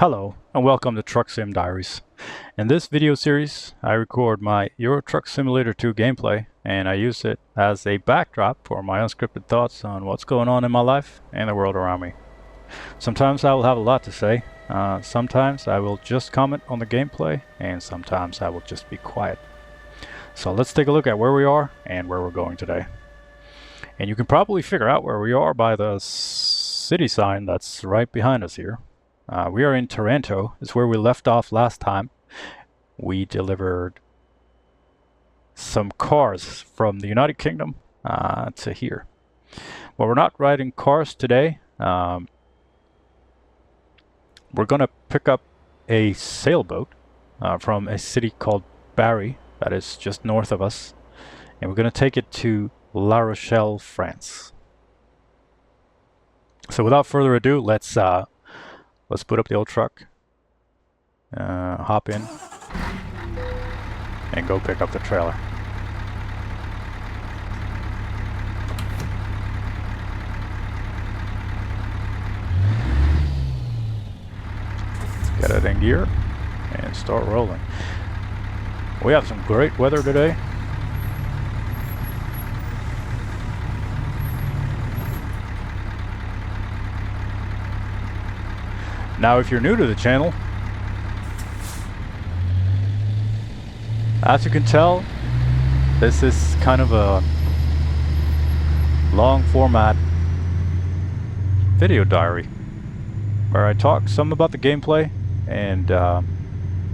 Hello and welcome to Sim Diaries. In this video series, I record my Euro Truck Simulator 2 gameplay and I use it as a backdrop for my unscripted thoughts on what's going on in my life and the world around me. Sometimes I will have a lot to say, sometimes I will just comment on the gameplay, and sometimes I will just be quiet. So let's take a look at where we are and where we're going today. And you can probably figure out where we are by the city sign that's right behind us here. We are in Taranto. It's where we left off last time. We delivered some cars from the United Kingdom to here. Well, we're not riding cars today. We're going to pick up a sailboat from a city called Bari that is just north of us. And we're going to take it to La Rochelle, France. So without further ado, let's put up the old truck, hop in, and go pick up the trailer. Let's get it in gear and start rolling. We have some great weather today. Now, if you're new to the channel, as you can tell, this is kind of a long format video diary where I talk some about the gameplay, and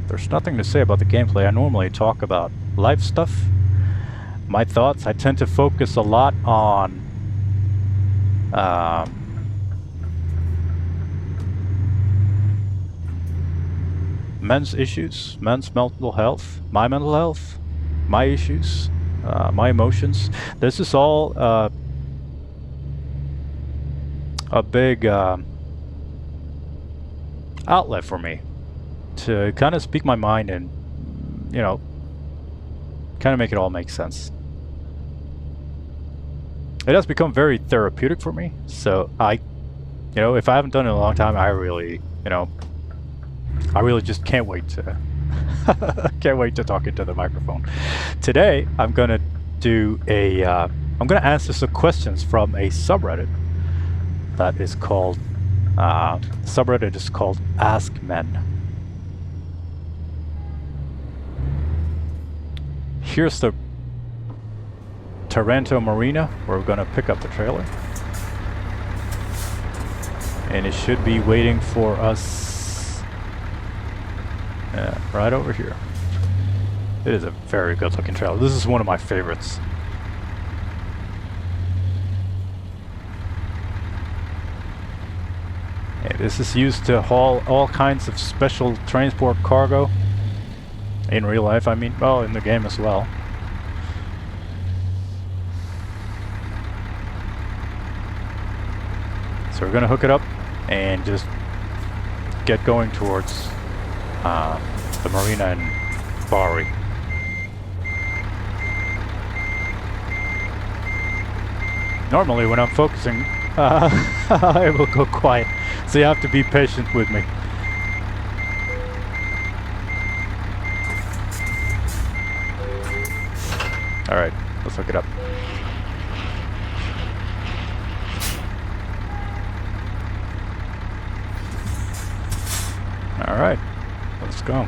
there's nothing to say about the gameplay. I normally talk about life stuff, my thoughts. I tend to focus a lot on men's issues, men's mental health, my mental health, my issues, my emotions. This is all a big outlet for me to kind of speak my mind and, you know, kind of make it all make sense. It has become very therapeutic for me, so if I haven't done it in a long time, I really just can't wait to talk into the microphone. Today, I'm gonna do I'm gonna answer some questions from a subreddit that is called subreddit is called Askmen. Here's the Taranto Marina where we're gonna pick up the trailer, and it should be waiting for us. Right over here. It is a very good looking trailer. This is one of my favorites. And this is used to haul all kinds of special transport cargo. In real life, I mean. Well, in the game as well. So we're gonna hook it up and just get going towards the marina in Bari. Normally when I'm focusing, I will go quiet, so you have to be patient with me. Alright, let's hook it up. Alright, let's go.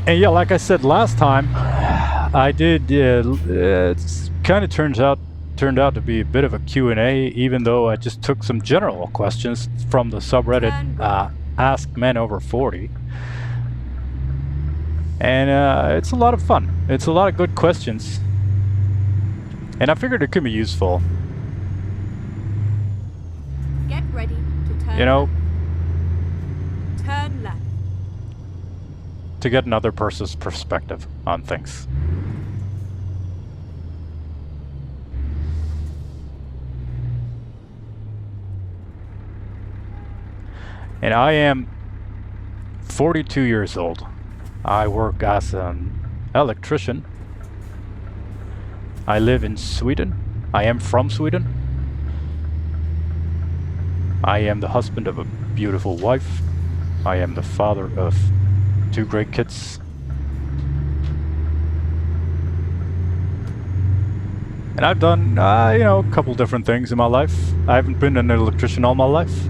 And yeah, like I said last time, I did. It's kind of turned out to be a bit of a Q&A, even though I just took some general questions from the subreddit Askmen over 40, and it's a lot of fun. It's a lot of good questions, and I figured it could be useful. Get ready to turn. You know, turn left. To get another person's perspective on things. And I am 42 years old. I work as an electrician. I live in Sweden. I am from Sweden. I am the husband of a beautiful wife. I am the father of 2 great kids. And I've done, a couple different things in my life. I haven't been an electrician all my life.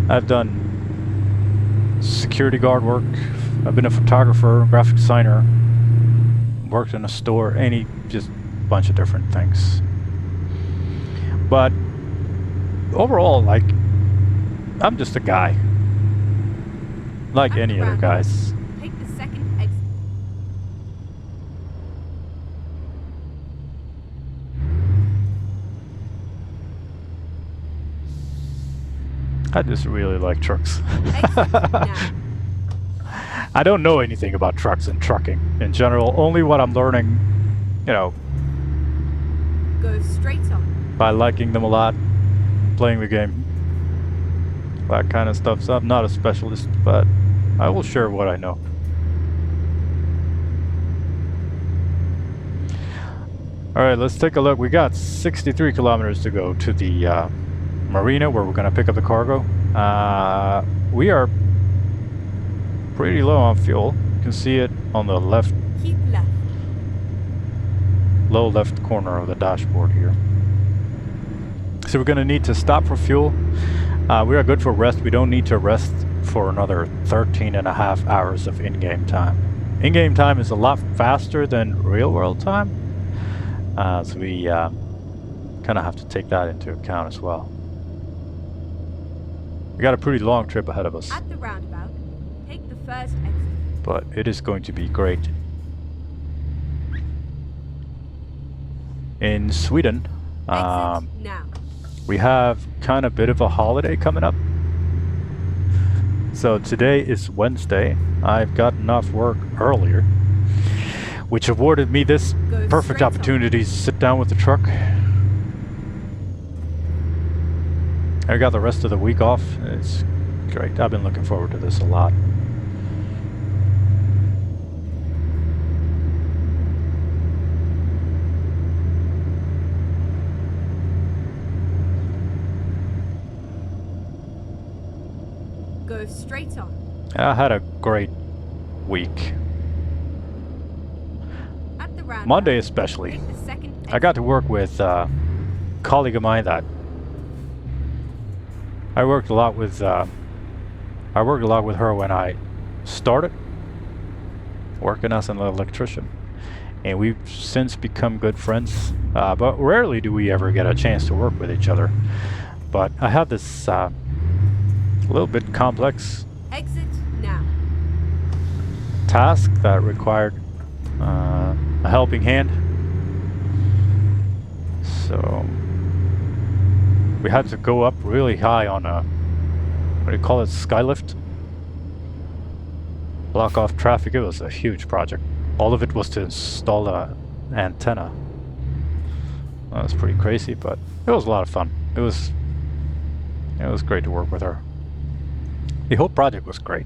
I've done security guard work. I've been a photographer, graphic designer, worked in a store, just a bunch of different things. But overall, like, I'm just a guy. Like any other guys. Take the second exit. I just really like trucks. Exit now. I don't know anything about trucks and trucking in general, only what I'm learning, Go straight on. by liking them a lot, playing the game, that kind of stuff. So I'm not a specialist, but I will share what I know. Alright, let's take a look. We got 63 kilometers to go to the marina where we're going to pick up the cargo. We are pretty low on fuel. You can see it on the left, Keep left. low left corner of the dashboard here. So we're going to need to stop for fuel. We are good for rest. We don't need to rest for another 13.5 hours of in-game time. In-game time is a lot faster than real-world time. So we kind of have to take that into account as well. We got a pretty long trip ahead of us, At the roundabout, take the first exit. but it is going to be great. In Sweden, Exit now. we have kind of a bit of a holiday coming up. So today is Wednesday. I've gotten off work earlier, which afforded me this Go perfect straight on. opportunity to sit down with the truck. I got the rest of the week off. It's great. I've been looking forward to this a lot. Go straight on. I had a great week. At the roundabout, Monday especially. take the second exit. I got to work with a colleague of mine that I worked a lot with her when I started working as an electrician, and we've since become good friends, but rarely do we ever get a chance to work with each other. But I had this a little bit complex Exit now. task that required a helping hand. So we had to go up really high on a, what do you call it, skylift? Block off traffic. It was a huge project. All of it was to install an antenna. That was pretty crazy, but it was a lot of fun. It was great to work with her. The whole project was great.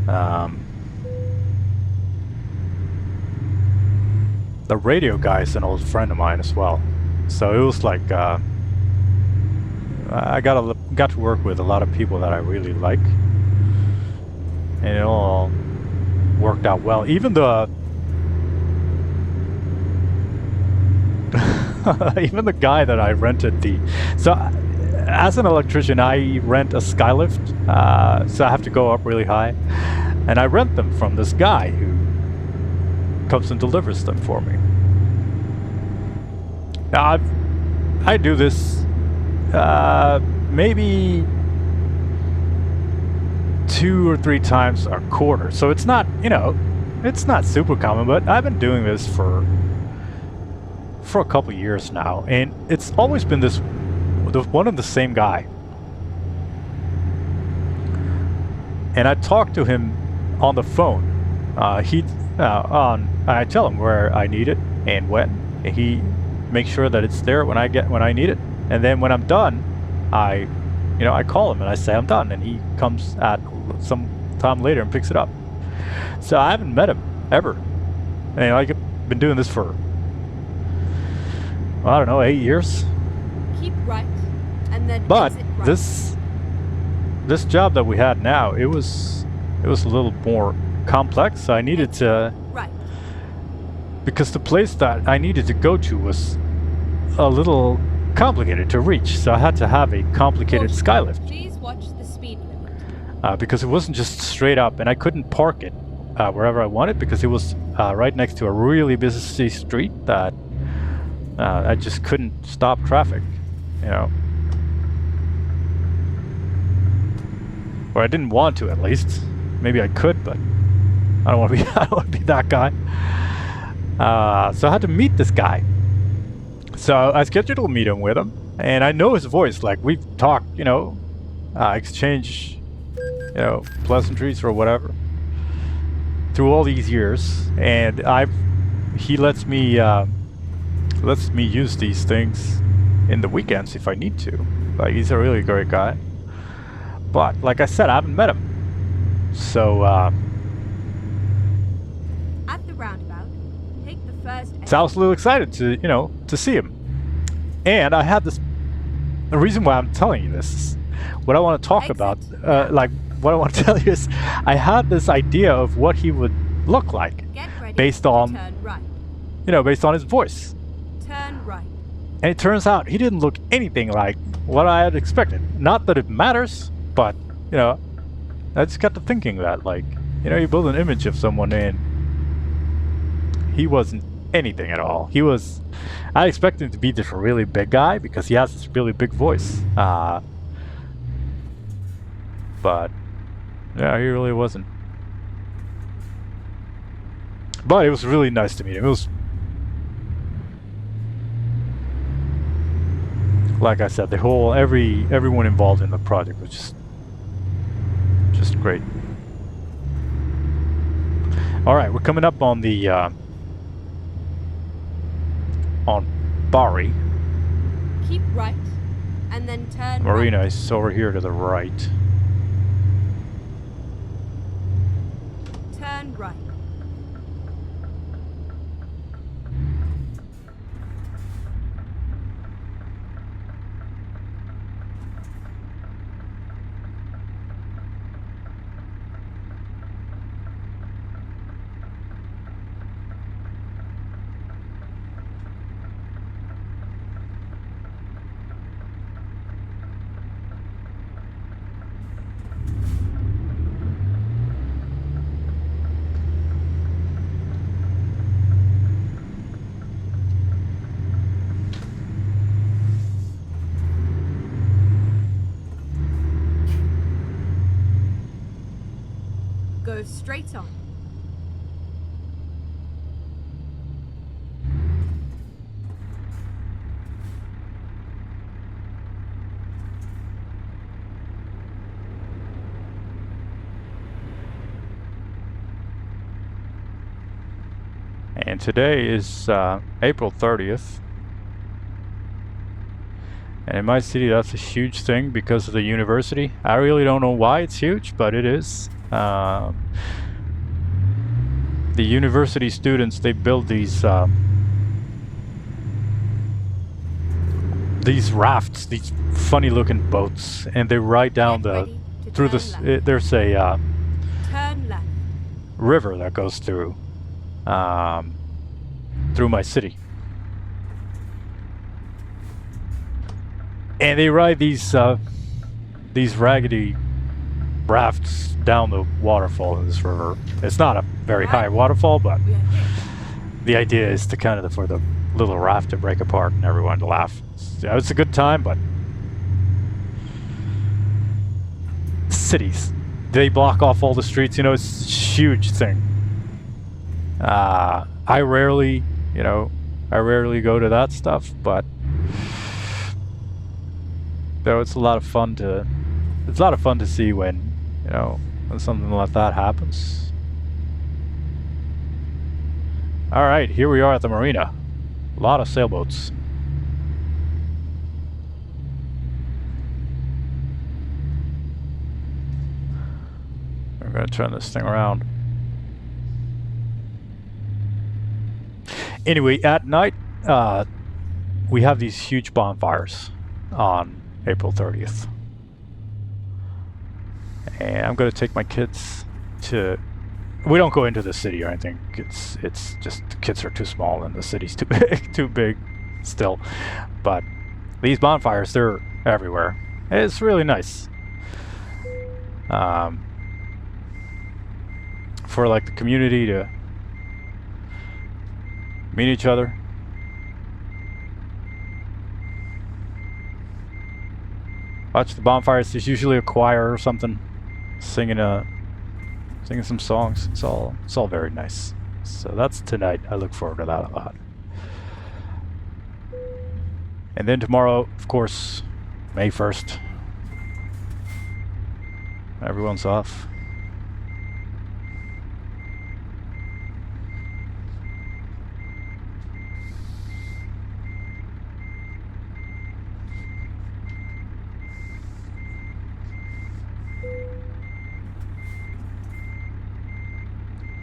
The radio guy is an old friend of mine as well, so it was like I got to work with a lot of people that I really like, and it all worked out well. Even the even the guy that I rented as an electrician, I rent a skylift, so I have to go up really high, and I rent them from this guy who comes and delivers them for me. Now I do this maybe 2 or 3 times a quarter, so it's not, it's not super common, but I've been doing this for a couple years now, and it's always been one and the same guy. And I talk to him on the phone. I tell him where I need it and when, and he makes sure that it's there when I need it. And then when I'm done, I call him and I say I'm done, and he comes at some time later and picks it up. So I haven't met him ever, and I've been doing this for I don't know, 8 years. Keep right, and then But exit right. this job that we had now, it was a little more complex. I needed Exit to, right. because the place that I needed to go to was a little complicated to reach, so I had to have a complicated Caution. skylift. Please watch the speed limit. Because it wasn't just straight up, and I couldn't park it wherever I wanted because it was right next to a really busy street that I just couldn't stop traffic, you know. Or I didn't want to, at least. Maybe I could, but I don't want to be. I don't want to be that guy. So I had to meet this guy. So I scheduled a meeting with him, and I know his voice. Like, we've talked, you know, exchange, you know, pleasantries or whatever through all these years, and he lets me use these things in the weekends if I need to. Like, he's a really great guy. But like I said, I haven't met him. So At the roundabout, take the first exit. so I was a little excited to, you know, to see him. And I had this. The reason why I'm telling you this, what I want to talk about, like what I want to tell you is, I had this idea of what he would look like Get ready based on, to turn right. you know, based on his voice. Turn right. And it turns out he didn't look anything like what I had expected. Not that it matters, but, you know, I just got to thinking that, like, you know, you build an image of someone and he wasn't anything at all. He was, I expected him to be this really big guy because he has this really big voice. But, yeah, he really wasn't. But it was really nice to meet him. It was, like I said, the whole, everyone involved in the project was just great. All right, we're coming up on the on Bari. Keep right, and then turn Marina right. is over here to the right. Turn right. Go straight on. And today is April 30th. And in my city, that's a huge thing because of the university. I really don't know why it's huge, but it is. The university students, they build these rafts, these funny-looking boats, and they ride down through this. There's a Turn left. river that goes through my city. And they ride these raggedy rafts down the waterfall in this river. It's not a very high waterfall, but We are here. the idea is to kind of for the little raft to break apart and everyone to laugh. It's a good time, but cities, they block off all the streets. You know, it's a huge thing. I rarely go to that stuff, but though it's a lot of fun to see when, you know, when something like that happens. All right, here we are at the marina. A lot of sailboats. We're gonna turn this thing around. Anyway, at night, we have these huge bonfires on April 30th. And I'm going to take my kids to... We don't go into the city or anything. It's just the kids are too small and the city's too big still. But these bonfires, they're everywhere. It's really nice. For like the community to meet each other. Watch the bonfires. There's usually a choir or something singing some songs. It's all very nice. So that's tonight. I look forward to that a lot. And then tomorrow, of course, May 1st. Everyone's off.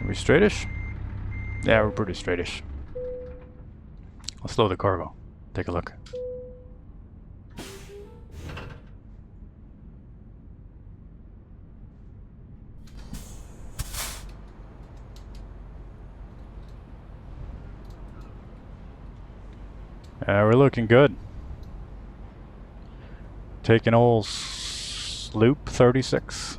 Are we straightish? Yeah, we're pretty straightish. Let's load the cargo. Take a look. We're looking good. Taking old Sloop 36.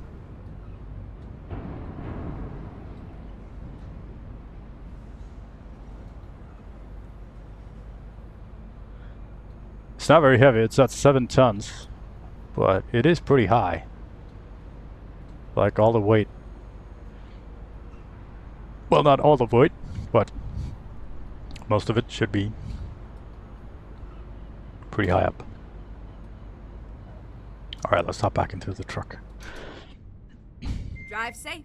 It's not very heavy, it's at 7 tons, but it is pretty high. Like all the weight. Well, not all the weight, but most of it should be pretty high up. Alright, let's hop back into the truck. Drive safe.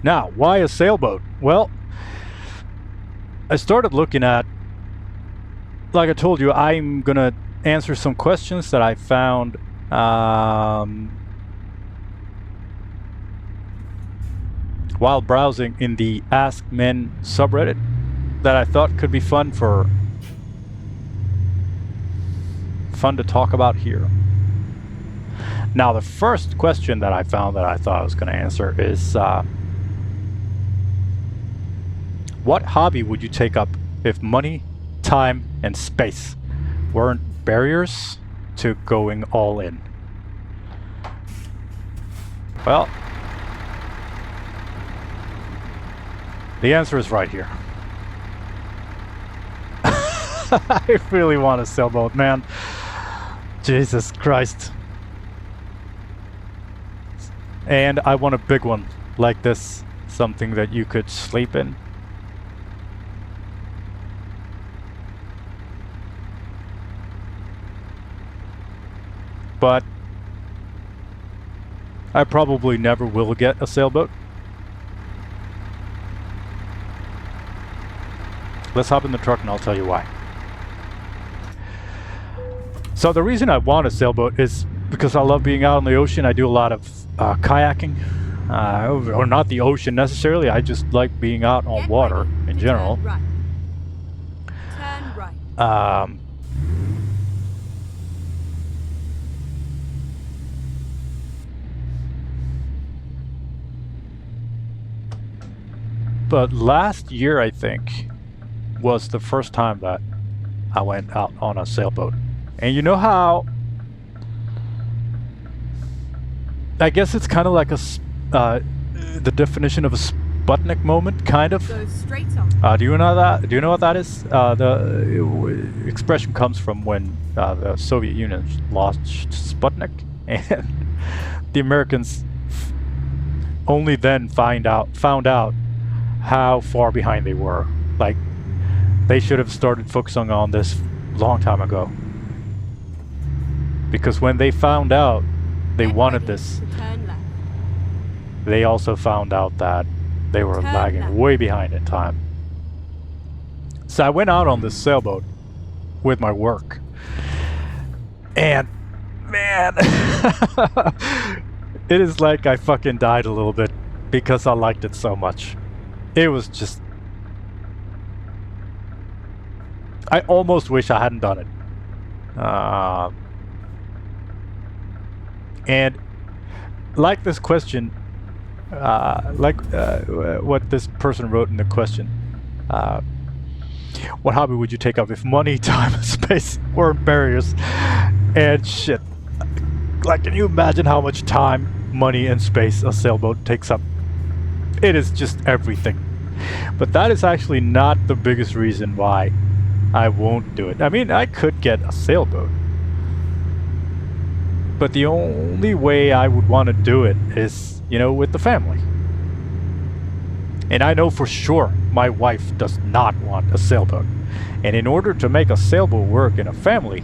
Now, why a sailboat? Well, I started looking at, like I told you, I'm gonna answer some questions that I found while browsing in the Askmen subreddit that I thought could be fun to talk about here. Now, the first question that I found that I thought I was going to answer is what hobby would you take up if money, time, and space weren't barriers to going all in? Well, the answer is right here. I really want a sailboat, man. Jesus Christ. And I want a big one like this. Something that you could sleep in. But I probably never will get a sailboat. Let's hop in the truck and I'll tell you why. So the reason I want a sailboat is because I love being out on the ocean. I do a lot of kayaking, or not the ocean necessarily. I just like being out on Get water ready. in general. Turn right. Turn right. But last year, I think, was the first time that I went out on a sailboat. And you know how, I guess it's kind of like the definition of a Sputnik moment, kind of. Go straight on. Do you know that? Do you know what that is? The expression comes from when the Soviet Union launched Sputnik, and the Americans only then found out how far behind they were. Like, they should have started focusing on this long time ago. Because when they found out they wanted this, Turn left. they also found out that they were Turn lagging left. way behind in time. So I went out on this sailboat with my work. And man, It is like I fucking died a little bit because I liked it so much. It was just... I almost wish I hadn't done it. And like this question, what this person wrote in the question, what hobby would you take up if money, time, and space weren't barriers? And shit, like, can you imagine how much time, money, and space a sailboat takes up? It is just everything. But that is actually not the biggest reason why I won't do it. I mean, I could get a sailboat, but the only way I would want to do it is, you know, with the family. And I know for sure my wife does not want a sailboat. And in order to make a sailboat work in a family,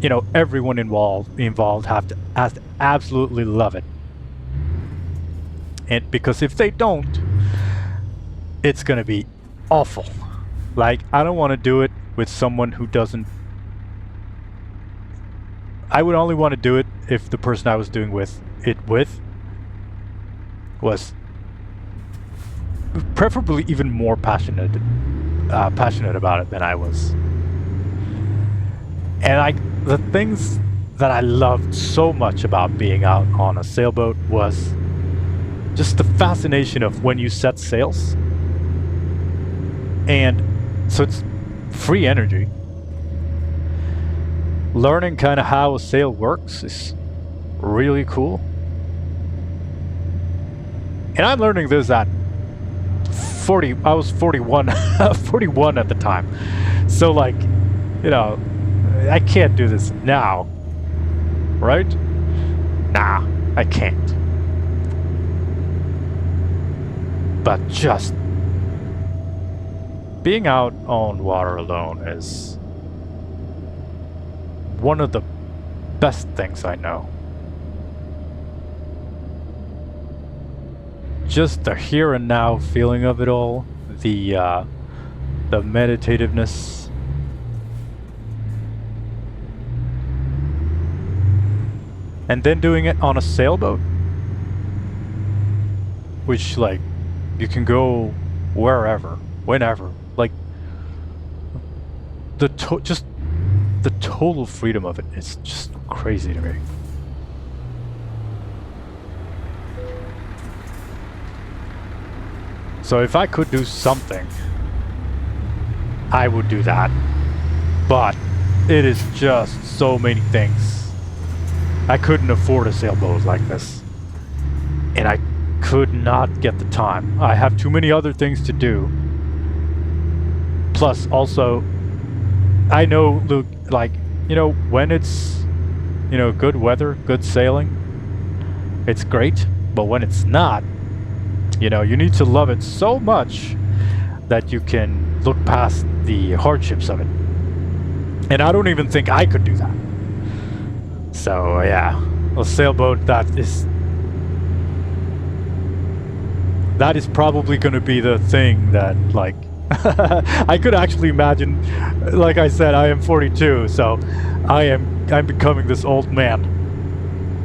you know, everyone involved has to absolutely love it. And because if they don't, it's gonna be awful. Like, I don't want to do it with someone who doesn't... I would only want to do it if the person I was doing with was preferably even more passionate about it than I was. And the things that I loved so much about being out on a sailboat was just the fascination of when you set sails. And so it's free energy. Learning kind of how a sail works is really cool. And I'm learning this at 40, I was 41, 41 at the time. So like, you know, I can't do this now, right? Nah, I can't. But just being out on water alone is one of the best things I know. Just the here and now feeling of it all, the meditativeness. And then doing it on a sailboat, which, like, you can go wherever, whenever. Like, just the total freedom of it is just crazy to me. So if I could do something, I would do that. But it is just so many things. I couldn't afford a sailboat like this. And I could not get the time. I have too many other things to do. Plus, also, I know, Luke, like, you know, when it's, you know, good weather, good sailing, it's great. But when it's not, you know, you need to love it so much that you can look past the hardships of it. And I don't even think I could do that. So, yeah, a sailboat, that is probably going to be the thing that, like, I could actually imagine, like I said, I am 42, so I'm becoming this old man.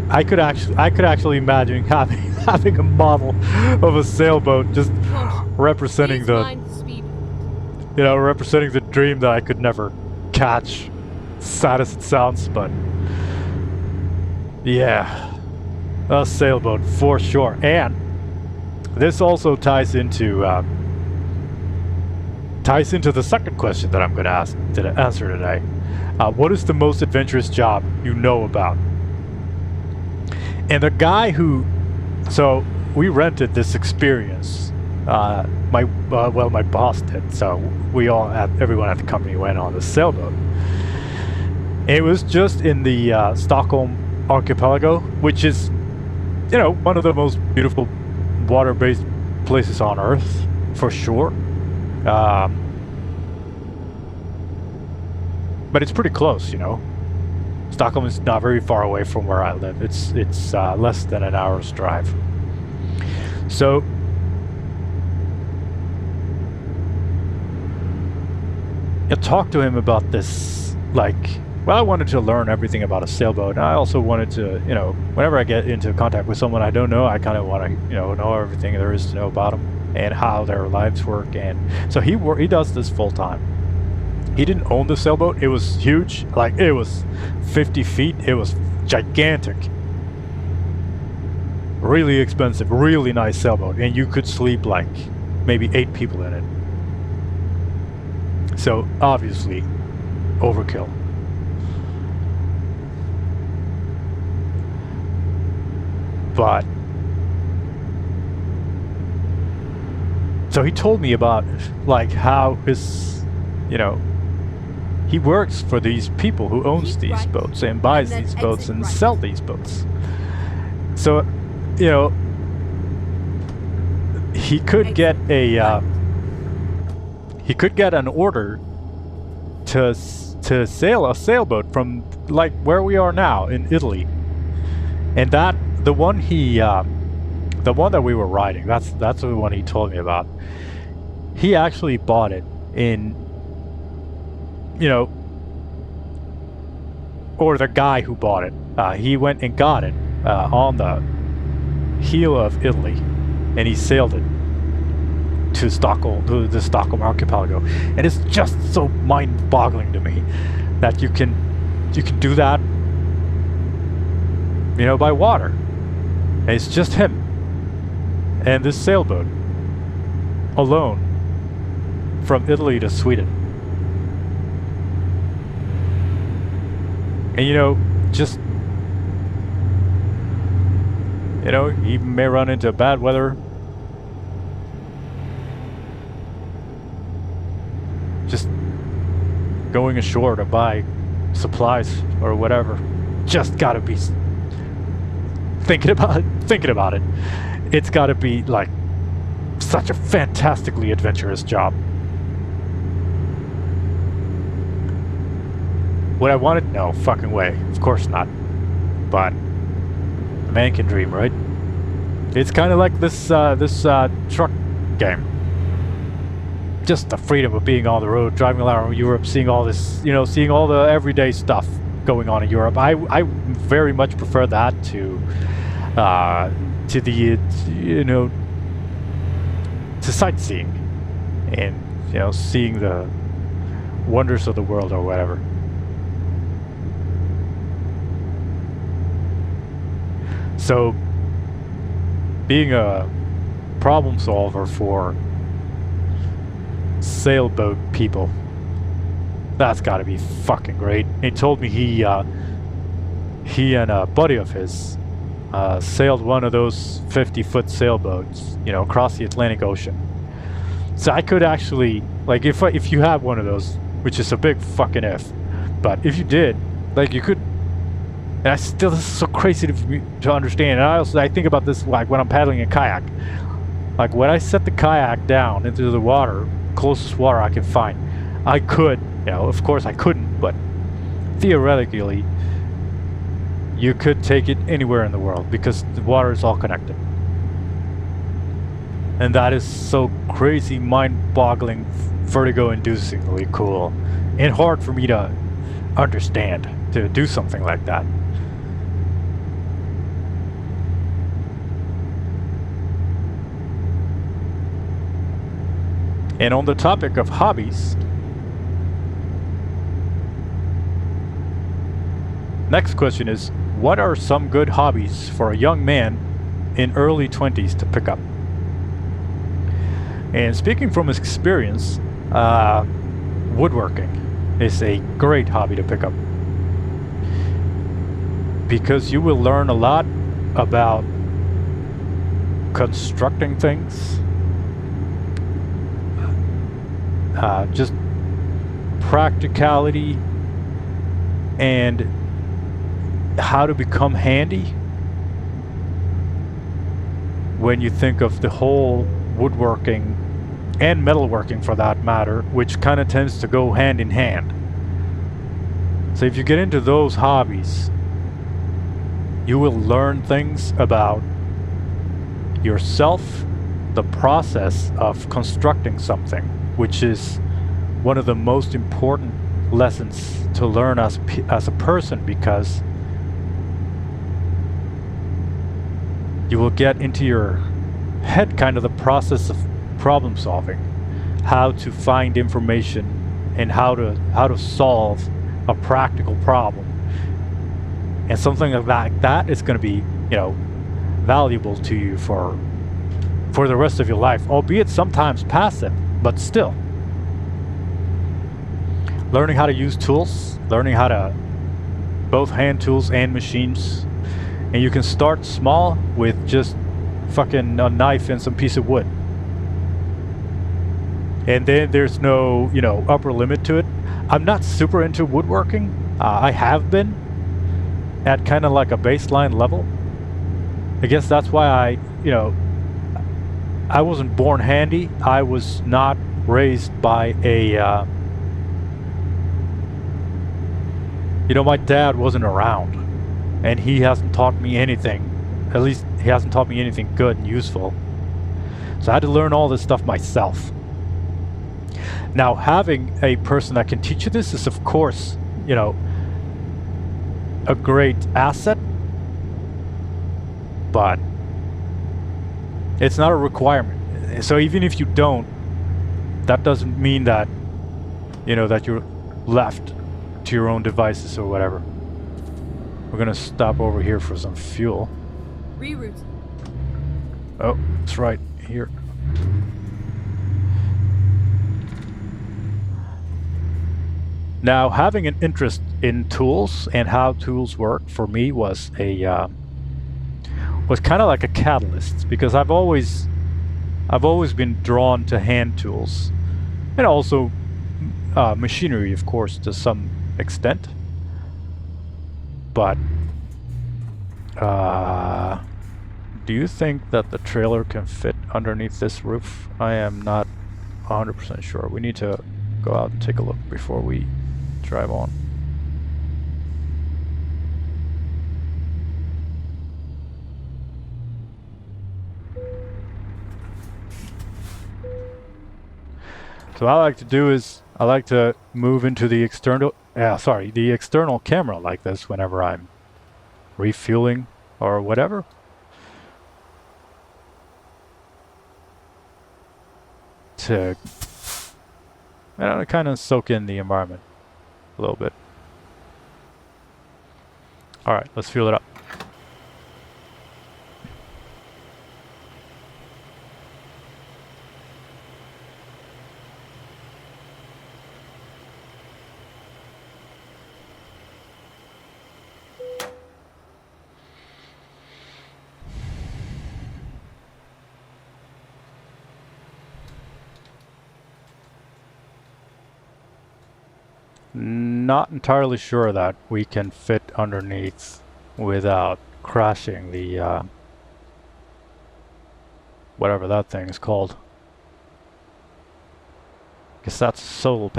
I could actually imagine having a model of a sailboat just representing representing the dream that I could never catch. Sad as it sounds, but yeah, a sailboat for sure. And this also ties into the second question that I'm going to answer today. What is the most adventurous job you know about? And the guy who, so we rented this experience. My boss did. So everyone at the company went on the sailboat. It was just in the Stockholm archipelago, which is, you know, one of the most beautiful water-based places on Earth, for sure. But it's pretty close, you know. Stockholm is not very far away from where I live. It's less than an hour's drive. So I talked to him about this, like, well, I wanted to learn everything about a sailboat. And I also wanted to, you know, whenever I get into contact with someone I don't know, I kind of want to, you know everything there is to know about them and how their lives work. And so he does this full time. He didn't own the sailboat. It was huge. Like, it was 50 feet. It was gigantic. Really expensive, really nice sailboat. And you could sleep like maybe 8 people in it. So obviously, overkill. But so he told me about like how his, you know, he works for these people who owns Keep these right, boats and buys and then these boats exit and right. sell these boats. So, you know, he could get a he could get an order to sail a sailboat from like where we are now in Italy, and that the one that we were riding, that's the one he told me about. He actually bought it in, you know, or the guy who bought it, he went and got it on the heel of Italy, and he sailed it to Stockholm, to the Stockholm archipelago. And it's just so mind-boggling to me that you can do that, you know, by water. And it's just him and this sailboat alone from Italy to Sweden. And you know, just, you know, he may run into bad weather. Just going ashore to buy supplies or whatever. Just gotta be thinking about it. It's gotta be like such a fantastically adventurous job. Would I want it? No fucking way. Of course not. But a man can dream, right? It's kind of like this truck game. Just the freedom of being on the road, driving around Europe, seeing all this, you know, seeing all the everyday stuff going on in Europe. I very much prefer that to the, you know, to sightseeing and, you know, seeing the wonders of the world or whatever. So, being a problem solver for sailboat people, that's got to be fucking great. He told me he and a buddy of his sailed one of those 50-foot sailboats, you know, across the Atlantic Ocean. So I could actually, like, if you have one of those, which is a big fucking if, but if you did, like, you could. And I still, this is so crazy to understand. And I think about this like when I'm paddling a kayak. Like when I set the kayak down into the water, closest water I can find, I could, you know, of course I couldn't, but theoretically, you could take it anywhere in the world because the water is all connected. And that is so crazy, mind-boggling, vertigo-inducingly cool, and hard for me to understand, to do something like that. And on the topic of hobbies, next question is, what are some good hobbies for a young man in early 20s to pick up? And speaking from his experience, woodworking is a great hobby to pick up, because you will learn a lot about constructing things, just practicality, and how to become handy when you think of the whole woodworking and metalworking for that matter, which kind of tends to go hand in hand. So if you get into those hobbies, you will learn things about yourself, the process of constructing something, which is one of the most important lessons to learn as a person, because you will get into your head kind of the process of problem solving, how to find information and how to solve a practical problem. And something like that is going to be, you know, valuable to you for the rest of your life, albeit sometimes passive, but still. Learning how to use tools, learning how to both hand tools and machines. And you can start small with just fucking a knife and some piece of wood. And then there's no, you know, upper limit to it. I'm not super into woodworking. I have been at kind of like a baseline level. I guess that's why I wasn't born handy. I was not raised by a, my dad wasn't around, and he hasn't taught me anything. At least he hasn't taught me anything good and useful. So I had to learn all this stuff myself. Now, having a person that can teach you this is, of course, a great asset, but it's not a requirement. So even if you don't, that doesn't mean that, that you're left to your own devices or whatever. We're gonna stop over here for some fuel. Reroute. Oh, that's right, here. Now, having an interest in tools and how tools work for me was kind of like a catalyst, because I've always been drawn to hand tools, and also machinery, of course, to some extent. But do you think that the trailer can fit underneath this roof? I am not 100% sure. We need to go out and take a look before we drive on. So what I like to do is I like to move into the external camera like this whenever I'm refueling or whatever. To kind of soak in the environment a little bit. Alright, let's fuel it up. Not entirely sure that we can fit underneath without crashing the whatever that thing is called. Guess that's solar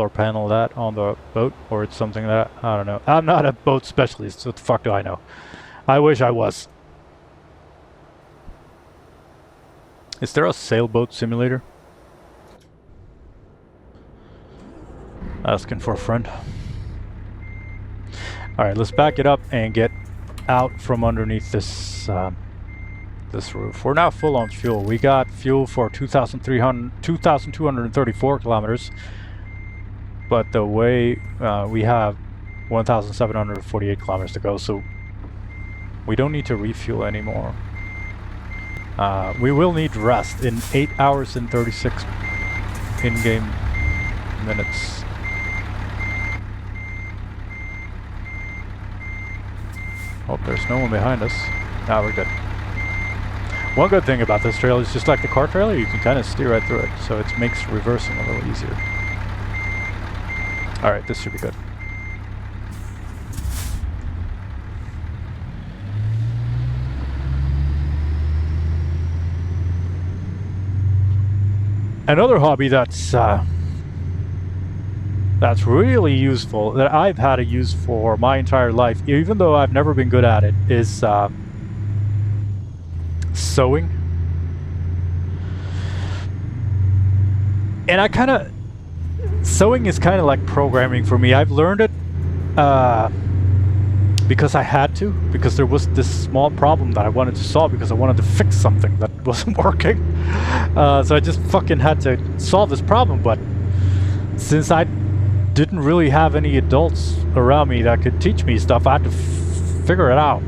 panel that on the boat, or it's something that I don't know. I'm not a boat specialist, so what the fuck do I know? I wish I was. Is there a sailboat simulator? Asking for a friend. Alright, let's back it up and get out from underneath this this roof. We're now full on fuel. We got fuel for 2,234 kilometers, but the way we have 1,748 kilometers to go, so we don't need to refuel anymore. We will need rest in 8 hours and 36 in-game minutes. Oh, there's no one behind us. Now we're good. One good thing about this trailer is, just like the car trailer, you can kind of steer right through it, so it makes reversing a little easier. Alright, this should be good. Another hobby that's really useful, that I've had a use for my entire life, even though I've never been good at it, is sewing. And I kind of, Sewing is kind of like programming for me. I've learned it because I had to, because there was this small problem that I wanted to solve because I wanted to fix something that wasn't working. So I just fucking had to solve this problem. But since I didn't really have any adults around me that could teach me stuff, I had to figure it out.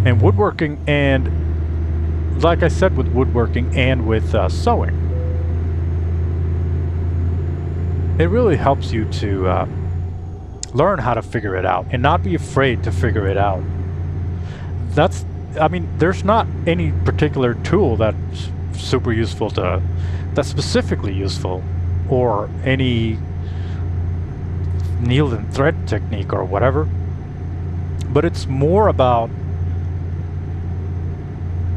And woodworking, and like I said, with woodworking and with sewing, it really helps you to learn how to figure it out and not be afraid to figure it out. I mean, there's not any particular tool that's super useful that's specifically useful, or any needle and thread technique or whatever, but it's more about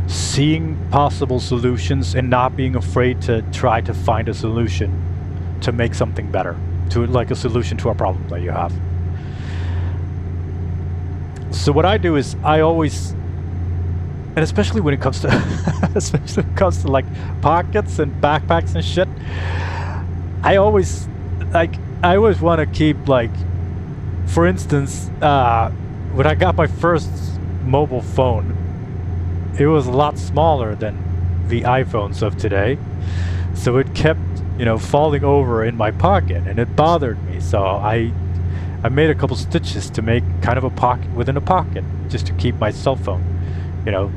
seeing possible solutions and not being afraid to try to find a solution to make something better, to like a solution to a problem that you have. So what I do is I always, and especially when it comes to especially when it comes to like pockets and backpacks and shit, I always want to keep, like, for instance, when I got my first mobile phone, it was a lot smaller than the iPhones of today, so it kept, you know, falling over in my pocket, and it bothered me. So I made a couple stitches to make kind of a pocket within a pocket, just to keep my cell phone, you know,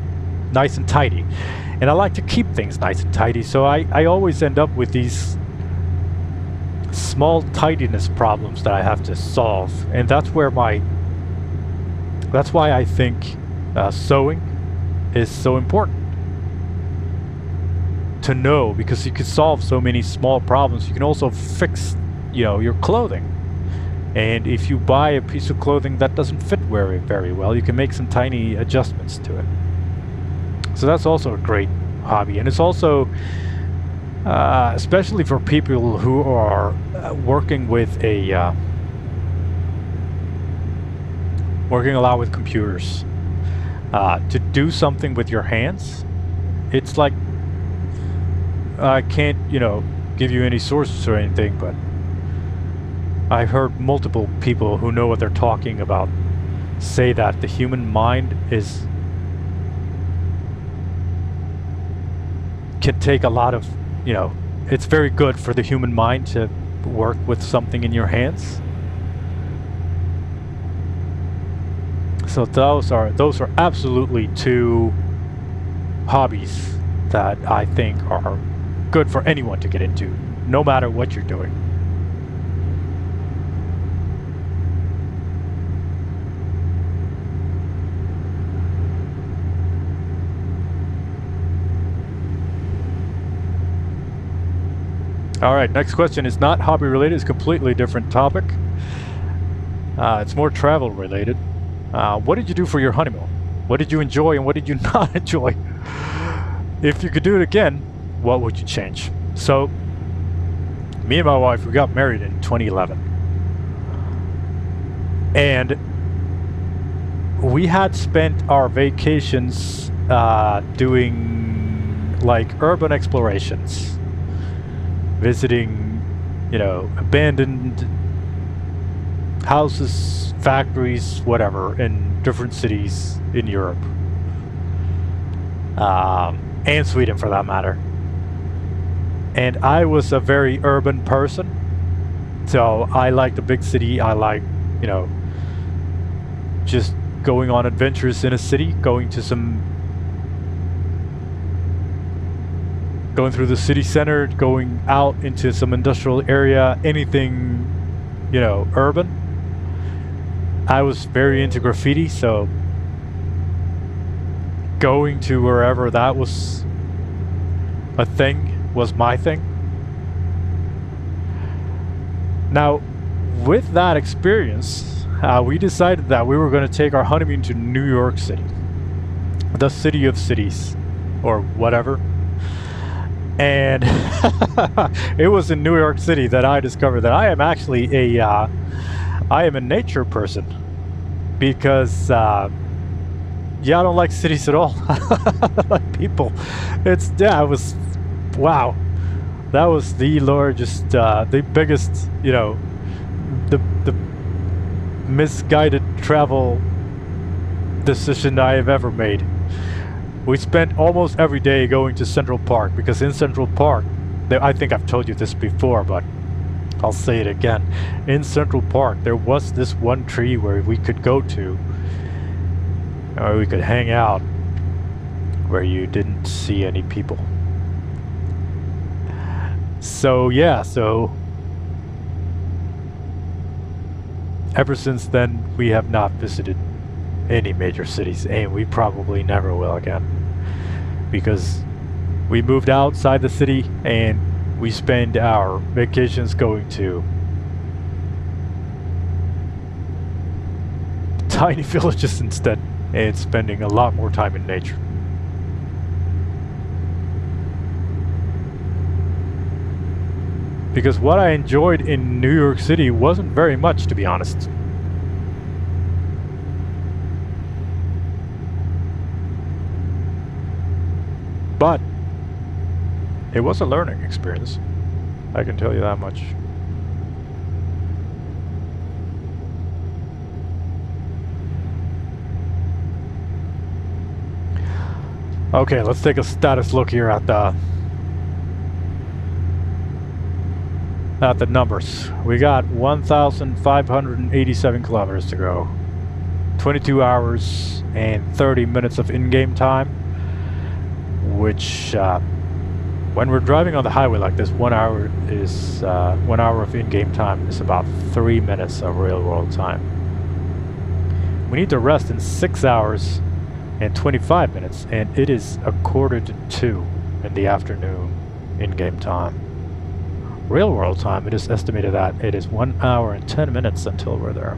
nice and tidy. And I like to keep things nice and tidy, so I always end up with these small tidiness problems that I have to solve, and that's why I think sewing is so important to know, because you can solve so many small problems. You can also fix, you know, your clothing, and if you buy a piece of clothing that doesn't fit very well, you can make some tiny adjustments to it. So that's also a great hobby, and it's also especially for people who are working a lot with computers, to do something with your hands. It's like, I can't, you know, give you any sources or anything, but I've heard multiple people who know what they're talking about say that the human mind can take a lot of, you know, it's very good for the human mind to work with something in your hands. So those are absolutely two hobbies that I think are good for anyone to get into, no matter what you're doing. All right, next question is not hobby related. It's a completely different topic. It's more travel related. What did you do for your honeymoon? What did you enjoy and what did you not enjoy? If you could do it again, what would you change? So, me and my wife, we got married in 2011. And we had spent our vacations doing like urban explorations, visiting, you know, abandoned houses, factories, whatever, in different cities in Europe, and Sweden for that matter. And I was a very urban person, so I like the big city. I like, you know, just going on adventures in a city, going through the city center, going out into some industrial area, anything, you know, urban. I was very into graffiti, so going to wherever that was a thing was my thing. Now, with that experience, we decided that we were going to take our honeymoon to New York City, the city of cities, or whatever. And it was in New York City that I discovered that I am actually I am a nature person, because I don't like cities at all. I like people. I was Wow, that was the largest, the biggest, you know, the misguided travel decision I have ever made. We spent almost every day going to Central Park because in Central Park, I think I've told you this before, but I'll say it again. In Central Park, there was this one tree where we could go to, or we could hang out, where you didn't see any people. So yeah, so ever since then, we have not visited any major cities, and we probably never will again. Because we moved outside the city, and we spend our vacations going to tiny villages instead, and spending a lot more time in nature. Because what I enjoyed in New York City wasn't very much, to be honest. But it was a learning experience. I can tell you that much. Okay, let's take a status look here at the numbers. We got 1,587 kilometers to go. 22 hours and 30 minutes of in-game time, which when we're driving on the highway like this, 1 hour is 1 hour of in-game time is about 3 minutes of real-world time. We need to rest in 6 hours and 25 minutes, and it is 1:45 in the afternoon in-game time. Real-world time, it is estimated that it is 1 hour and 10 minutes until we're there.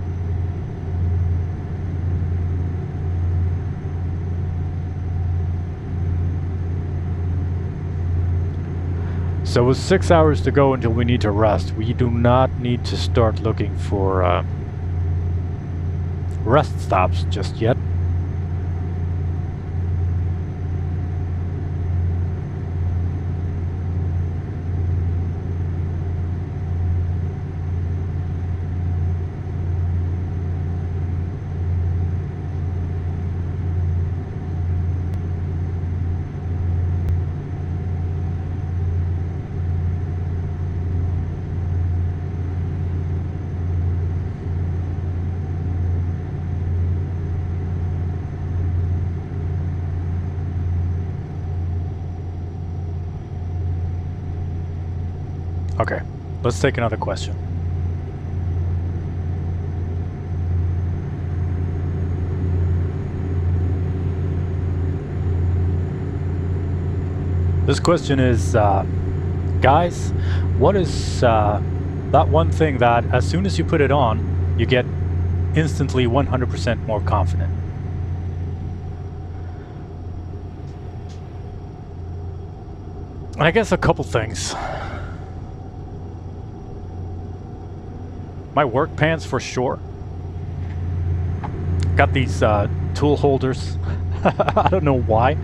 So with 6 hours to go until we need to rest, we do not need to start looking for rest stops just yet. Okay, let's take another question. This question is, guys, what is that one thing that as soon as you put it on, you get instantly 100% more confident? I guess a couple things. My work pants for sure. Got these tool holders. I don't know why.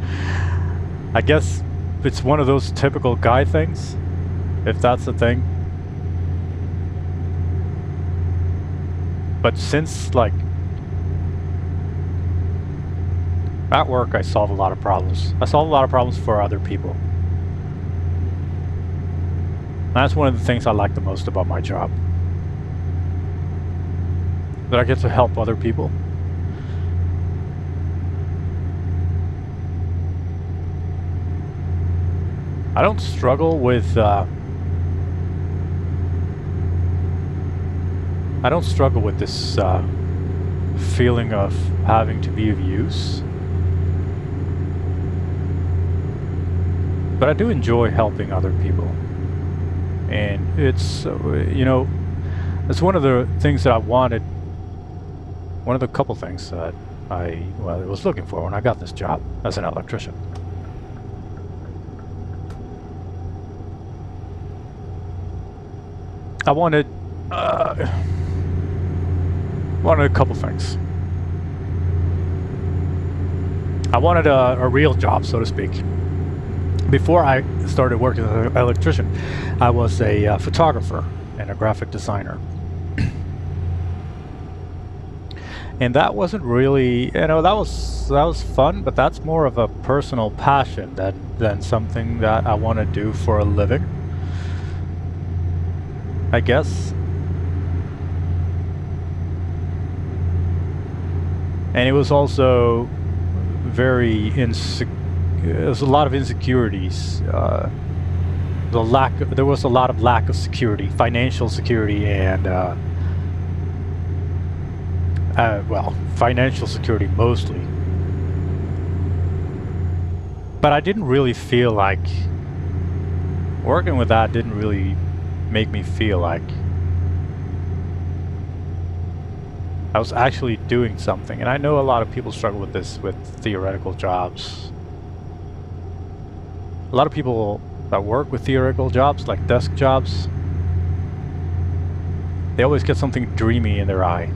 I guess it's one of those typical guy things, if that's a thing. But since, like, at work I solve a lot of problems. I solve a lot of problems for other people. That's one of the things I like the most about my job. That I get to help other people. I don't struggle with this feeling of having to be of use. But I do enjoy helping other people. And it's, you know, it's one of the things that I wanted. One of the couple things that I was looking for when I got this job as an electrician. I wanted a couple things. I wanted a real job, so to speak. Before I started working as an electrician, I was a photographer and a graphic designer. And that wasn't really, that was fun, but that's more of a personal passion than something that I want to do for a living, I guess. And it was also very there's a lot of insecurities. There was a lot of lack of security, financial security, and well, financial security mostly. But I didn't really feel like working with that didn't really make me feel like I was actually doing something. And I know a lot of people struggle with this with theoretical jobs. A lot of people that work with theoretical jobs, like desk jobs, they always get something dreamy in their eye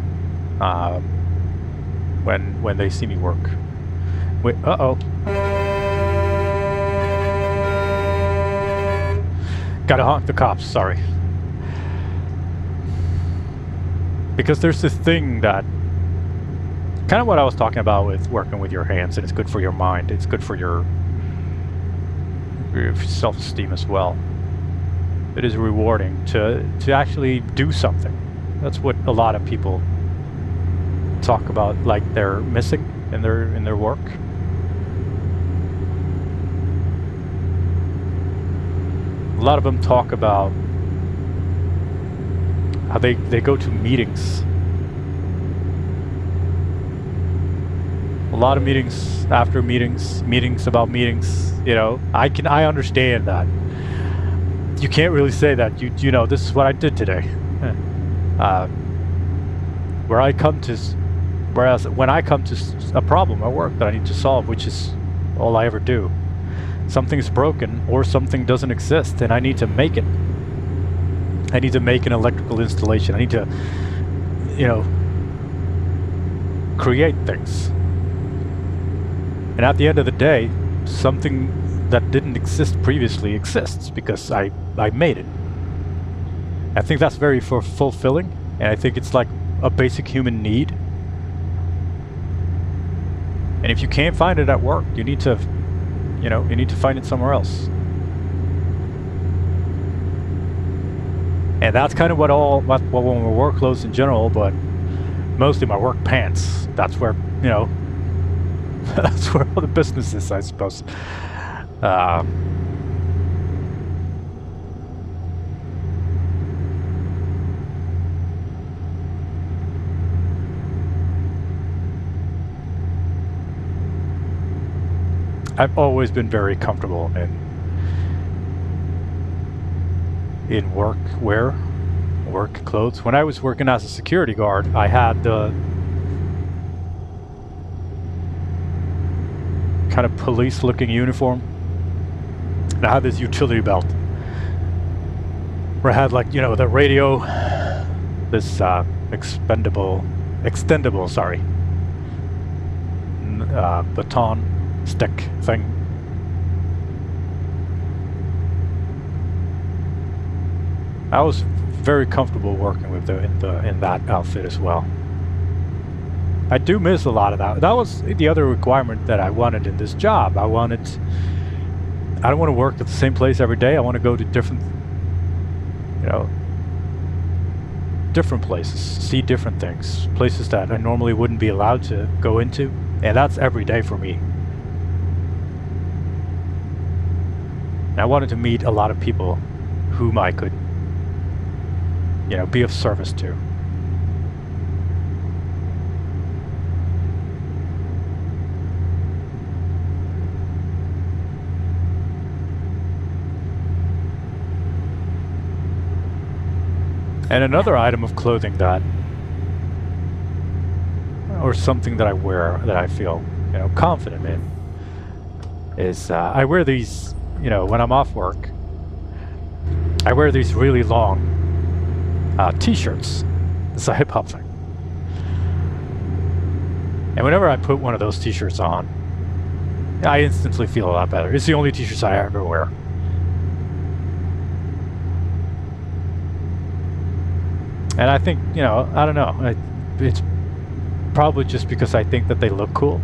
when they see me work. Wait, uh-oh. Gotta honk the cops, sorry. Because there's this thing that, kind of what I was talking about with working with your hands, and it's good for your mind, it's good for your self-esteem as well. It is rewarding to actually do something. That's what a lot of people talk about, like they're missing in their work. A lot of them talk about how they go to meetings. A lot of meetings after meetings, meetings about meetings, I understand that. You can't really say that, this is what I did today. Whereas when I come to a problem at work that I need to solve, which is all I ever do, something's broken or something doesn't exist and I need to make it. I need to make an electrical installation. I need to, create things. And at the end of the day, something that didn't exist previously exists because I made it. I think that's very fulfilling, and I think it's like a basic human need. And if you can't find it at work, you need to find it somewhere else. And that's kind of when my work clothes in general, but mostly my work pants. That's where, that's where all the business is, I suppose. I've always been very comfortable in work clothes. When I was working as a security guard, I had the kind of police-looking uniform, and I had this utility belt where I had the radio, this extendable baton stick thing. I was very comfortable working with in that outfit as well. I do miss a lot of that. That was the other requirement that I wanted in this job. I don't want to work at the same place every day. I want to go to different places, see different things, places that I normally wouldn't be allowed to go into, and that's every day for me. And I wanted to meet a lot of people whom I could be of service to. And another item of clothing or something that I wear that I feel, confident in, is I wear these, when I'm off work, I wear these really long t-shirts. It's a hip-hop thing. And whenever I put one of those t-shirts on, I instantly feel a lot better. It's the only t-shirts I ever wear. And I think, you know, I don't know. It's probably just because I think that they look cool.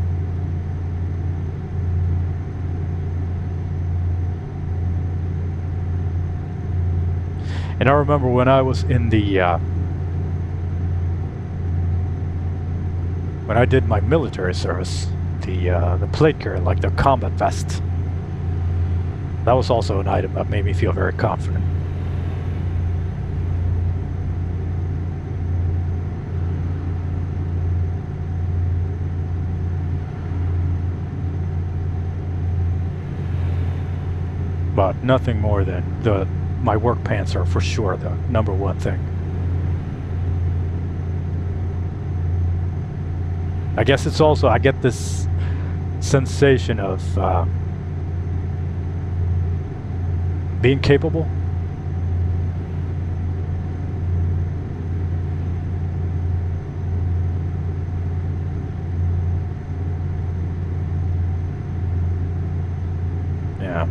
And I remember when I was in the when I did my military service, the plate carrier, like the combat vest, that was also an item that made me feel very confident. But nothing more than my work pants are for sure the number one thing. I guess it's also, I get this sensation of being capable. Yeah.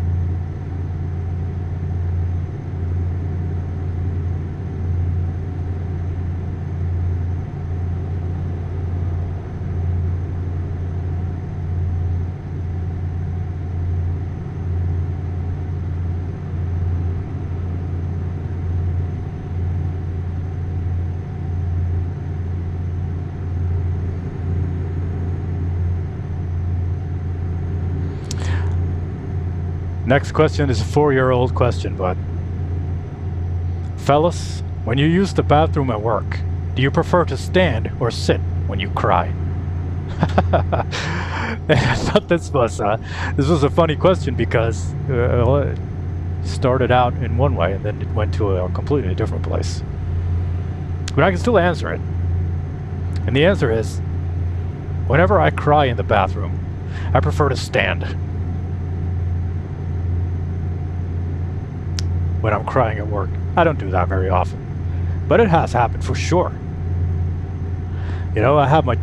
Next question is a 4-year-old question, but fellas, when you use the bathroom at work, do you prefer to stand or sit when you cry? I thought this was a funny question because it started out in one way and then it went to a completely different place. But I can still answer it. And the answer is, whenever I cry in the bathroom, I prefer to stand. When I'm crying at work, I don't do that very often, but it has happened for sure. You know, I have my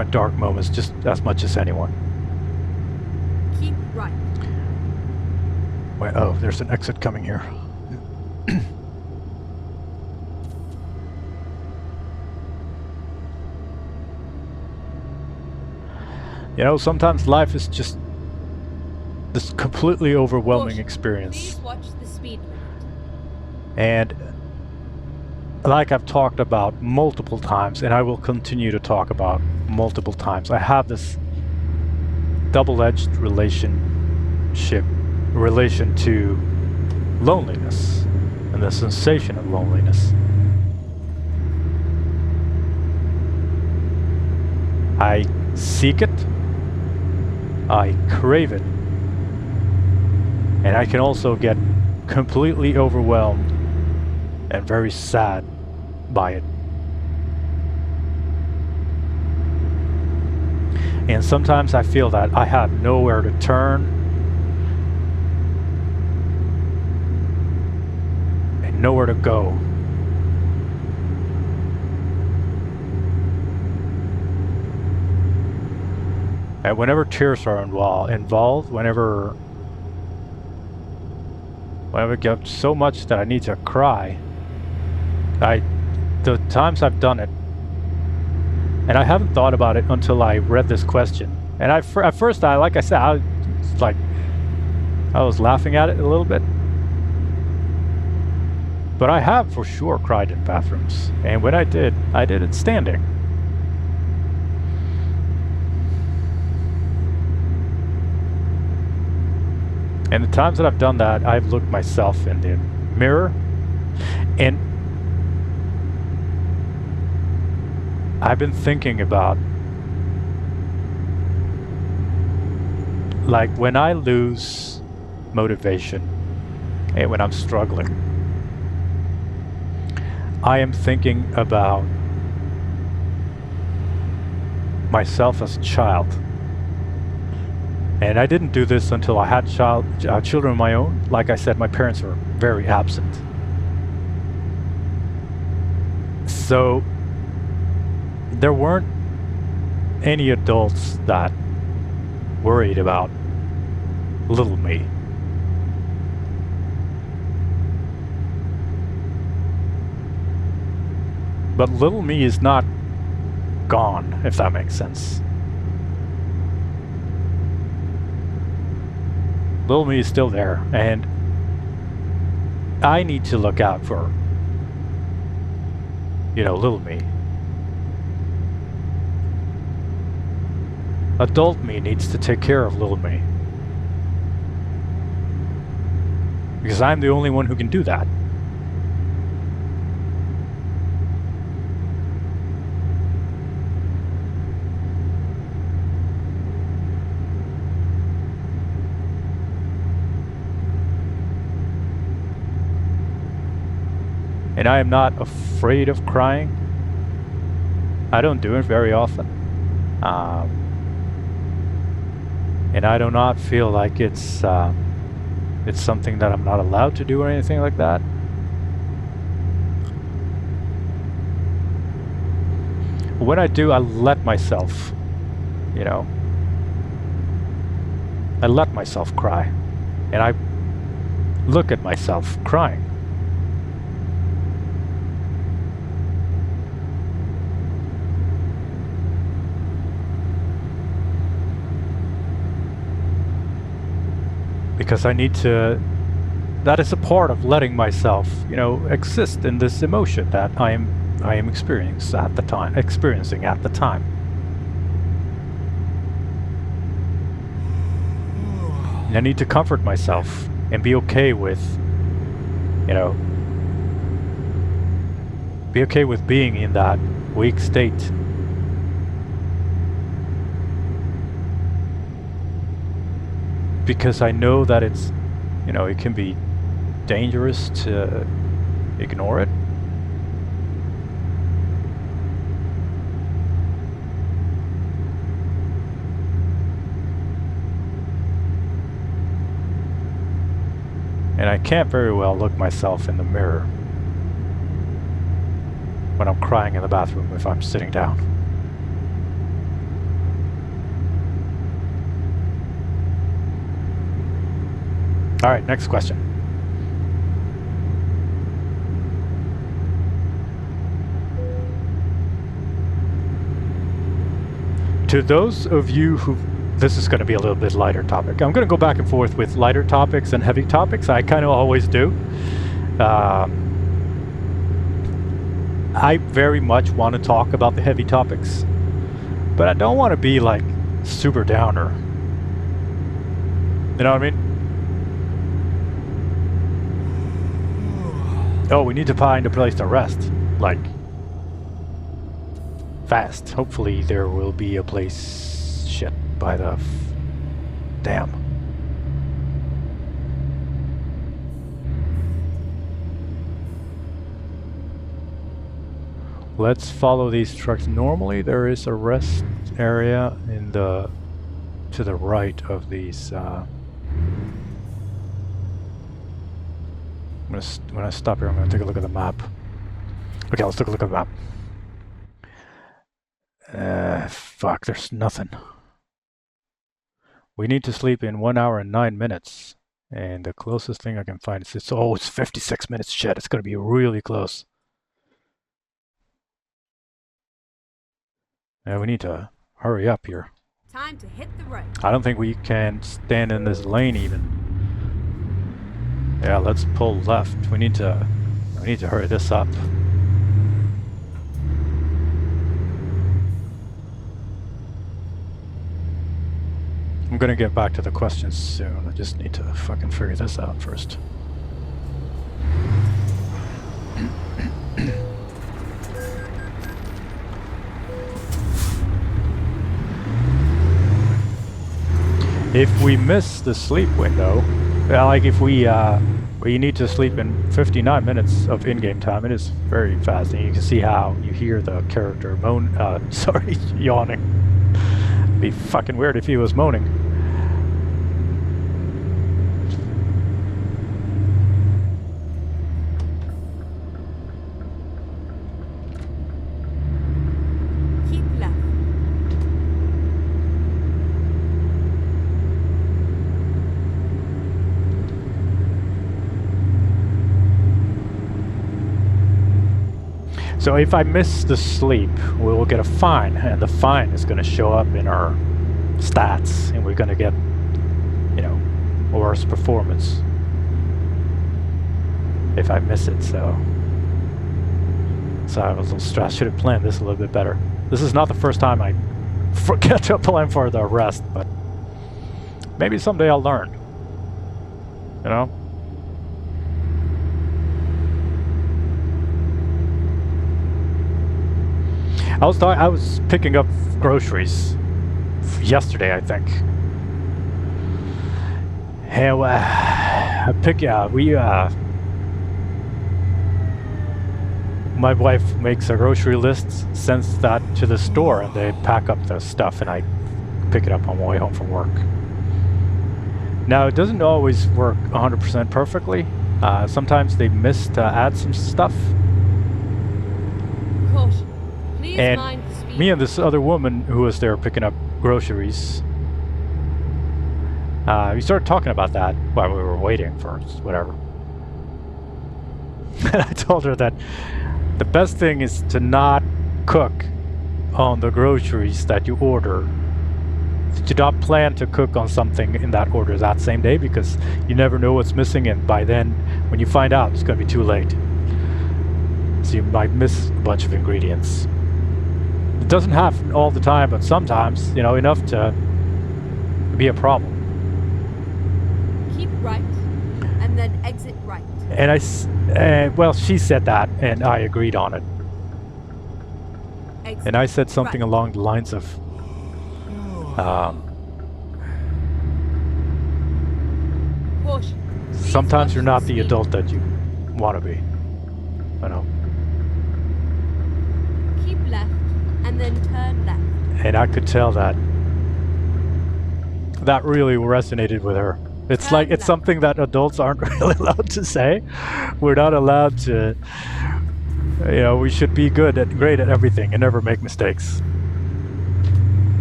dark moments just as much as anyone. Keep right. Wait, oh, there's an exit coming here. You know, sometimes life is just this completely overwhelming experience. Please watch the speed limit. And like I've talked about multiple times, and I will continue to talk about multiple times, I have this double-edged relation to loneliness and the sensation of loneliness. I seek it, I crave it, and I can also get completely overwhelmed and very sad by it. And sometimes I feel that I have nowhere to turn and nowhere to go. And whenever tears are involved, whenever I get so much that I need to cry, the times I've done it, and I haven't thought about it until I read this question. And at first, like I said, I was laughing at it a little bit. But I have for sure cried in bathrooms. And when I did it standing. And the times that I've done that, I've looked myself in the mirror and I've been thinking about, like, when I lose motivation and when I'm struggling, I am thinking about myself as a child. And I didn't do this until I had children of my own. Like I said, my parents were very absent. So there weren't any adults that worried about little me. But little me is not gone, if that makes sense. Little me is still there, and I need to look out for, little me. Adult me needs to take care of little me. Because I'm the only one who can do that. And I am not afraid of crying. I don't do it very often. And I do not feel like it's something that I'm not allowed to do or anything like that. When I do, I let myself, I let myself cry. And I look at myself crying. Because I need to, that is a part of letting myself, exist in this emotion that I am experiencing at the time. And I need to comfort myself and be okay with, be okay with being in that weak state. Because I know that it's, it can be dangerous to ignore it. And I can't very well look myself in the mirror when I'm crying in the bathroom if I'm sitting down. All right, next question. To those of you who, this is going to be a little bit lighter topic. I'm going to go back and forth with lighter topics and heavy topics. I kind of always do. I very much want to talk about the heavy topics, but I don't want to be like super downer. You know what I mean? Oh, we need to find a place to rest. Like, fast. Hopefully there will be a place... Shit, by the... Damn. Let's follow these trucks. Normally there is a rest area in the... to the right of these... When I stop here, I'm going to take a look at the map. Okay, let's take a look at the map. Fuck, there's nothing. We need to sleep in 1 hour and 9 minutes. And the closest thing I can find is it's 56 minutes. Shit, it's going to be really close. Yeah, we need to hurry up here. Time to hit the road. I don't think we can stand in this lane even. Yeah, let's pull left. We need to hurry this up. I'm gonna get back to the questions soon. I just need to fucking figure this out first. If we miss the sleep window, like if we need to sleep in 59 minutes of in-game time, it is very fast, and you can see how you hear the character yawning. It'd be fucking weird if he was moaning. So if I miss the sleep, we will get a fine, and the fine is going to show up in our stats, and we're going to get, you know, worse performance if I miss it. So I was a little stressed. Should have planned this a little bit better. This is not the first time I forget to plan for the rest, but maybe someday I'll learn. You know? I was picking up groceries yesterday, I think. And my wife makes a grocery list, sends that to the store, and they pack up the stuff, and I pick it up on my way home from work. Now, it doesn't always work 100% perfectly. Sometimes they miss to add some stuff. Caution. Please And mind the speed. me and this other woman who was there picking up groceries, we started talking about that while we were waiting for whatever. And I told her that the best thing is to not cook on the groceries that you order. To not plan to cook on something in that order that same day, because you never know what's missing, and by then, when you find out, it's going to be too late. So you might miss a bunch of ingredients. It doesn't happen all the time, but sometimes, you know, enough to be a problem. Keep right, and then exit right. And well, she said that, and I agreed on it. Exit And I said something right. along the lines of, Caution. Please sometimes watch you're not the speed. adult that you want to be. You know? Keep left, and then turn left. And I could tell that that really resonated with her. It's like, it's something that adults aren't really allowed to say. We're not allowed to, you know, we should be great at everything and never make mistakes.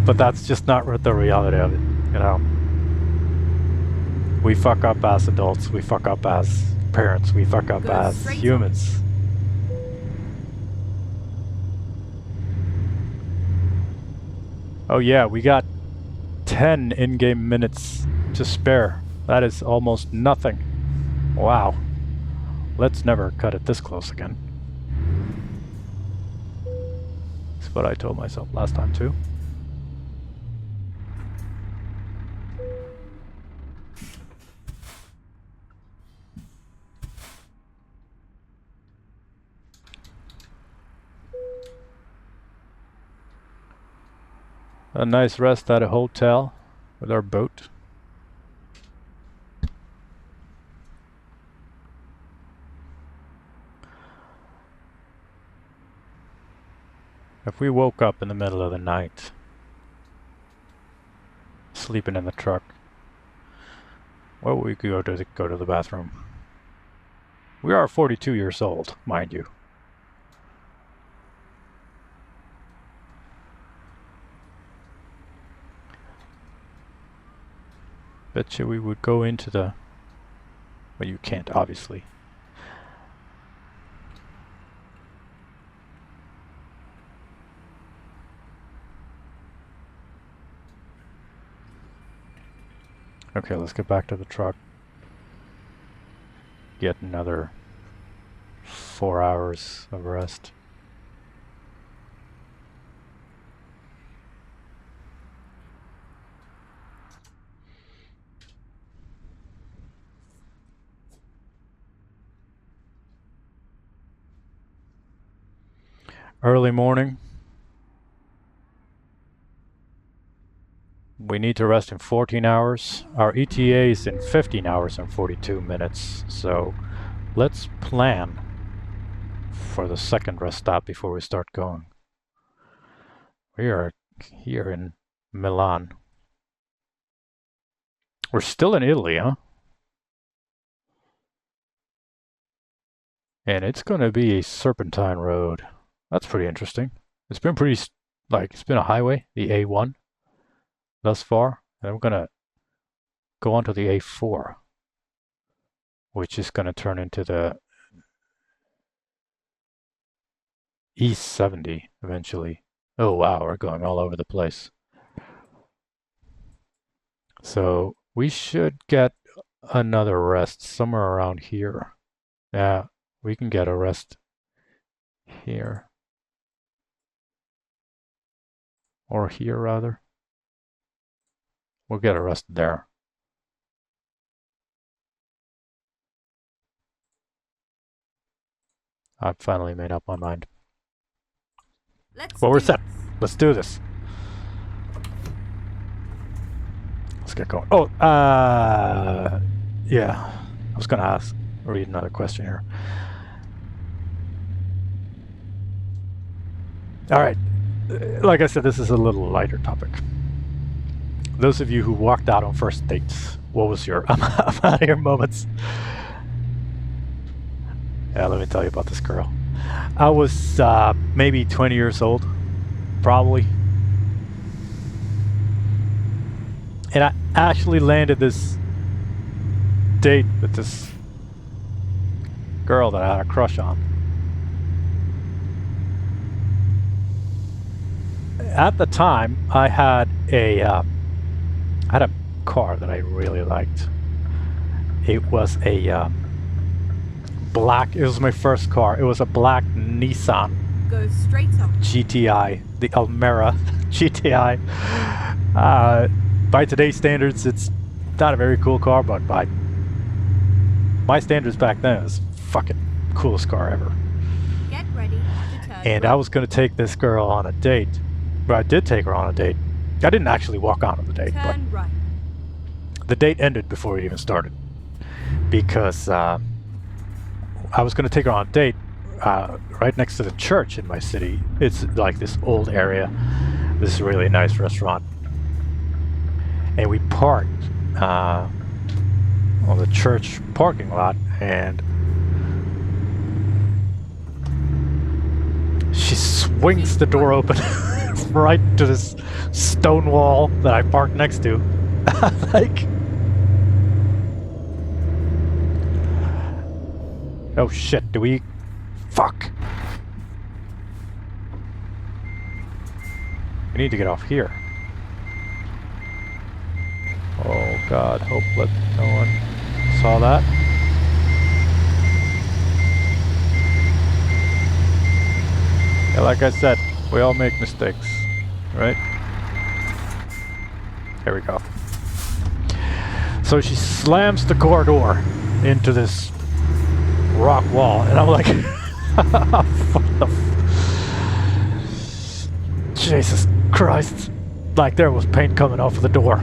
But that's just not the reality of it, you know. We fuck up as adults, we fuck up as parents, we fuck up Go as straight on. humans. Oh yeah, we got 10 in-game minutes to spare. That is almost nothing. Wow. Let's never cut it this close again. That's what I told myself last time too. A nice rest at a hotel with our boat. If we woke up in the middle of the night, sleeping in the truck, where would we go to the bathroom? We are 42 years old, mind you. Betcha we would go into the... Well, you can't, obviously. Okay, let's get back to the truck. Get another 4 hours of rest. Early morning. We need to rest in 14 hours. Our ETA is in 15 hours and 42 minutes. So let's plan for the second rest stop before we start going. We are here in Milan. We're still in Italy, huh? And it's going to be a serpentine road. That's pretty interesting. It's been pretty, it's been a highway, the A1, thus far. And we're going to go on to the A4, which is going to turn into the East 70 eventually. Oh wow, we're going all over the place. So we should get another rest somewhere around here. Yeah, we can get a rest here. Or here rather. We'll get a rest there. I've finally made up my mind. Let's Well, we're do set. this. Let's do this. Let's get going. Oh, yeah. I was gonna read another question here. All right. Like I said, this is a little lighter topic. Those of you who walked out on first dates, what was your I'm out of here moments? Yeah, let me tell you about this girl. I was maybe 20 years old, probably. And I actually landed this date with this girl that I had a crush on. At the time, I had a car that I really liked. It was a black. It was my first car. It was a black Nissan. Go straight up. GTI, the Almera GTI. By today's standards, it's not a very cool car, but by my standards back then, it was fucking coolest car ever. Get ready to turn And right. I was gonna take this girl on a date, but I did take her on a date. I didn't actually walk out on the date, Turn right. but the date ended before it even started because I was gonna take her on a date right next to the church in my city. It's like this old area. This is a really nice restaurant. And we parked on the church parking lot, and she swings the door open right to this stone wall that I parked next to. Like, oh shit, do we... Fuck. We need to get off here. Oh god, hope that no one saw that. Yeah, like I said, we all make mistakes, right? There we go. So she slams the car door into this rock wall, and I'm like, what the Jesus Christ. Like there was paint coming off of the door.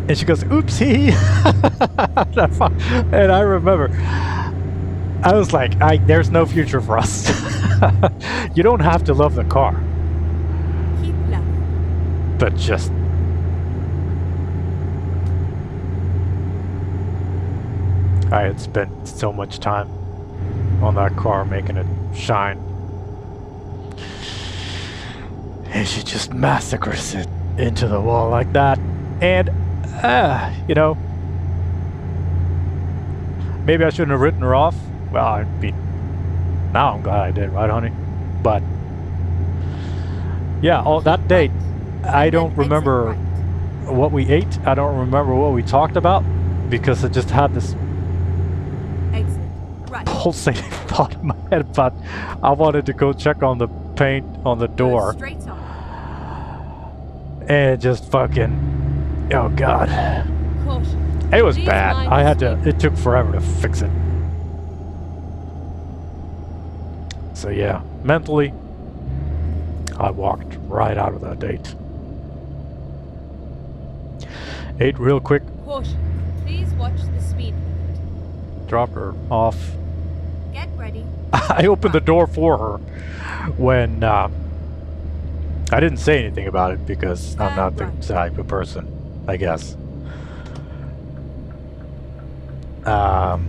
And she goes, oopsie. And I remember, I was like, there's no future for us. You don't have to love the car, Keep left. but just... I had spent so much time on that car making it shine. And she just massacres it into the wall like that. And, you know, maybe I shouldn't have written her off. Well, I mean, now I'm glad I did, right, honey? But, yeah, all that date, I And then don't exit remember right. what we ate. I don't remember what we talked about because it just had this Exit right. pulsating thought in my head about I wanted to go check on the paint on the Go door. straight up. And just fucking, oh god, Caution. it was Please bad. mind I had the to, it took forever to fix it. So yeah, mentally, I walked right out of that date. Ate real quick, Caution. Please watch the speed limit. dropped her off. Get ready. I opened the door for her when I didn't say anything about it because I'm not the type of person, I guess. I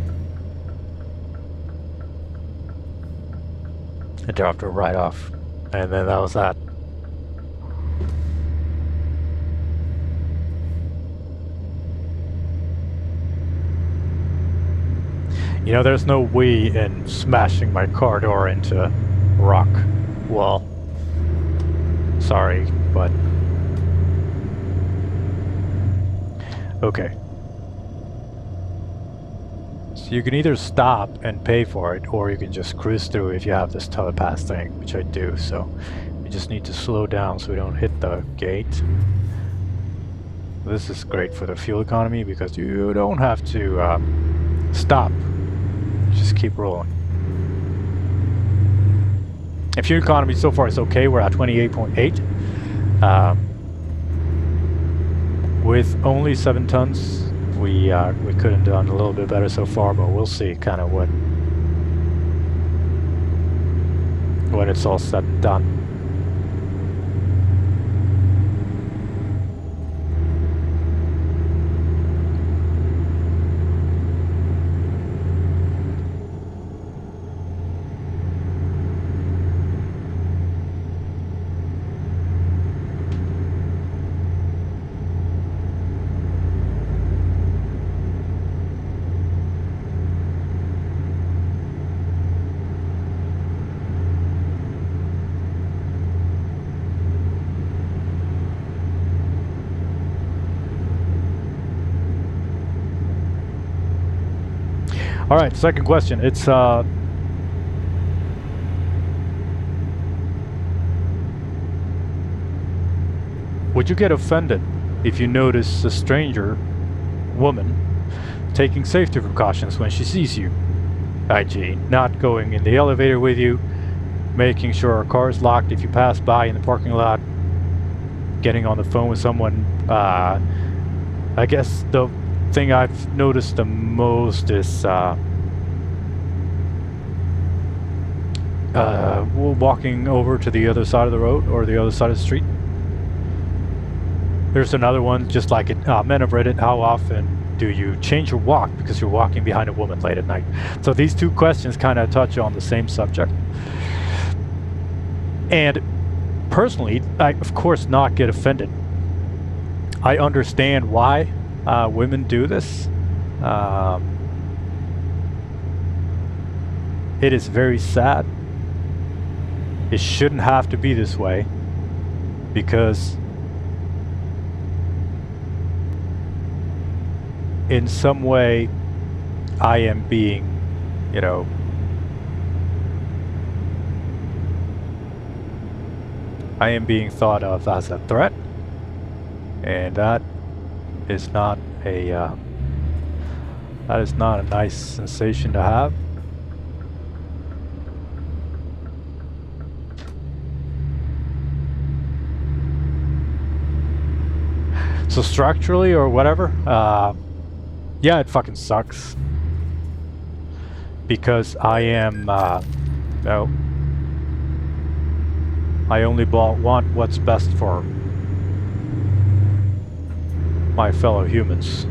dropped her right off, and then that was that. You know, there's no we in smashing my car door into rock wall. Sorry, but... Okay. So you can either stop and pay for it, or you can just cruise through if you have this telepath thing, which I do, so... We just need to slow down so we don't hit the gate. This is great for the fuel economy because you don't have to stop. Just keep rolling. And fuel economy so far is okay. We're at 28.8. With only 7 tons, we could have done a little bit better so far, but we'll see kind of when it's all said and done. All right, second question. It's would you get offended if you notice a stranger woman taking safety precautions when she sees you? IG, not going in the elevator with you, making sure our car is locked if you pass by in the parking lot, getting on the phone with someone. I guess the thing I've noticed the most is walking over to the other side of the road or the other side of the street. There's another one just like it. Men of Reddit, how often do you change your walk because you're walking behind a woman late at night? So these two questions kind of touch on the same subject. And personally, I of course not get offended. I understand why women do this. It is very sad. It shouldn't have to be this way, because in some way I am being, you know, I am being thought of as a threat, and that is not a nice sensation to have. So structurally or whatever, yeah, it fucking sucks. Because I am, no. I only want what's best for my fellow humans.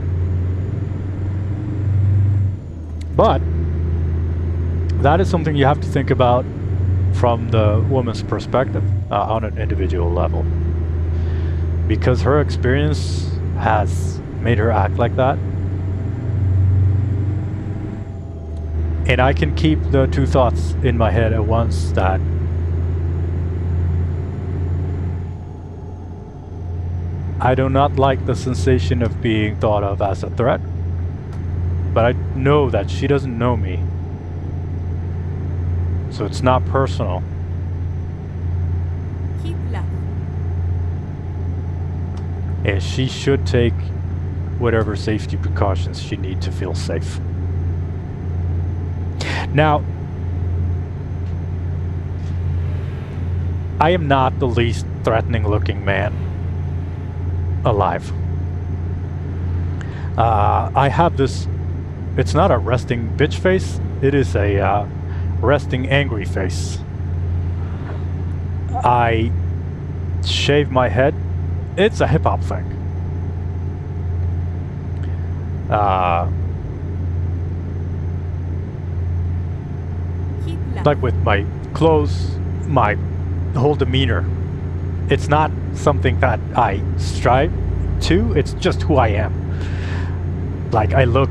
But that is something you have to think about from the woman's perspective on an individual level. Because her experience has made her act like that. And I can keep the two thoughts in my head at once, that I do not like the sensation of being thought of as a threat, but I know that she doesn't know me, so it's not personal. Keep left. And she should take whatever safety precautions she needs to feel safe. Now, I am not the least threatening looking man alive. I have this, it's not a resting bitch face, it is a resting angry face. I shave my head. It's a hip hop thing. Keep left. Like with my clothes, my whole demeanor. It's not something that I strive to, it's just who I am. Like, I look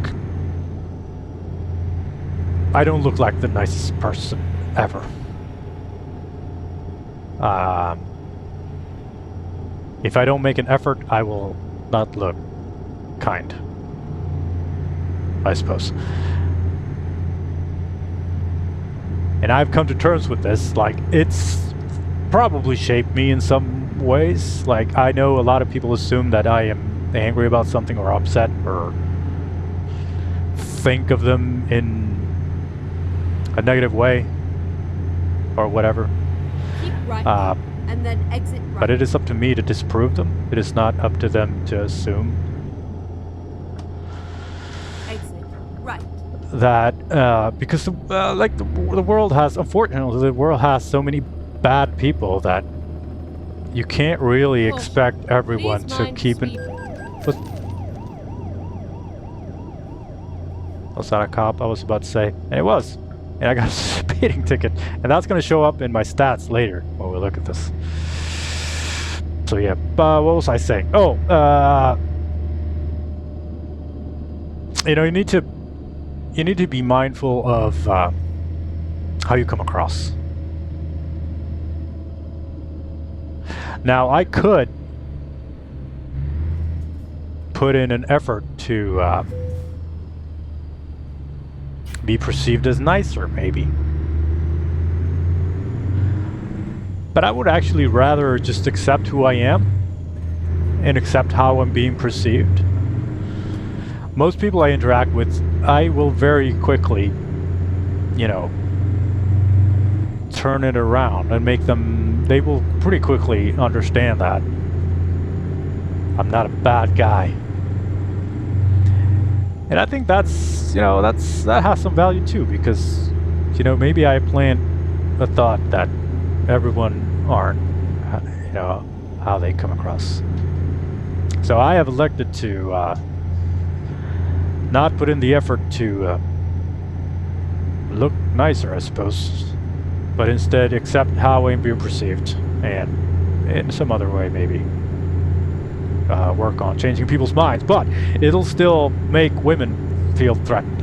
I don't look like the nicest person ever. If I don't make an effort, I will not look kind, I suppose. And I've come to terms with this. Like, it's probably shaped me in some ways. Like, I know a lot of people assume that I am angry about something or upset or think of them in a negative way or whatever. Keep right, and then exit right. But it is up to me to disprove them. It is not up to them to assume Exit right. that because the world has, unfortunately, the world has so many bad people that you can't really expect everyone to keep it. Was that a cop? I was about to say, and it was, and I got a speeding ticket, and that's going to show up in my stats later when we look at this. So yeah, what was I saying? Oh, you know, you need to be mindful of how you come across. Now, I could put in an effort to be perceived as nicer, maybe. But I would actually rather just accept who I am and accept how I'm being perceived. Most people I interact with, I will very quickly, you know, turn it around and make them, they will pretty quickly understand that I'm not a bad guy. And I think that's, you know, that has some value too, because, you know, maybe I plant a thought that everyone aren't, you know, how they come across. So I have elected to not put in the effort to look nicer, I suppose, but instead accept how I'm being perceived, and in some other way maybe work on changing people's minds, but it'll still make women feel threatened.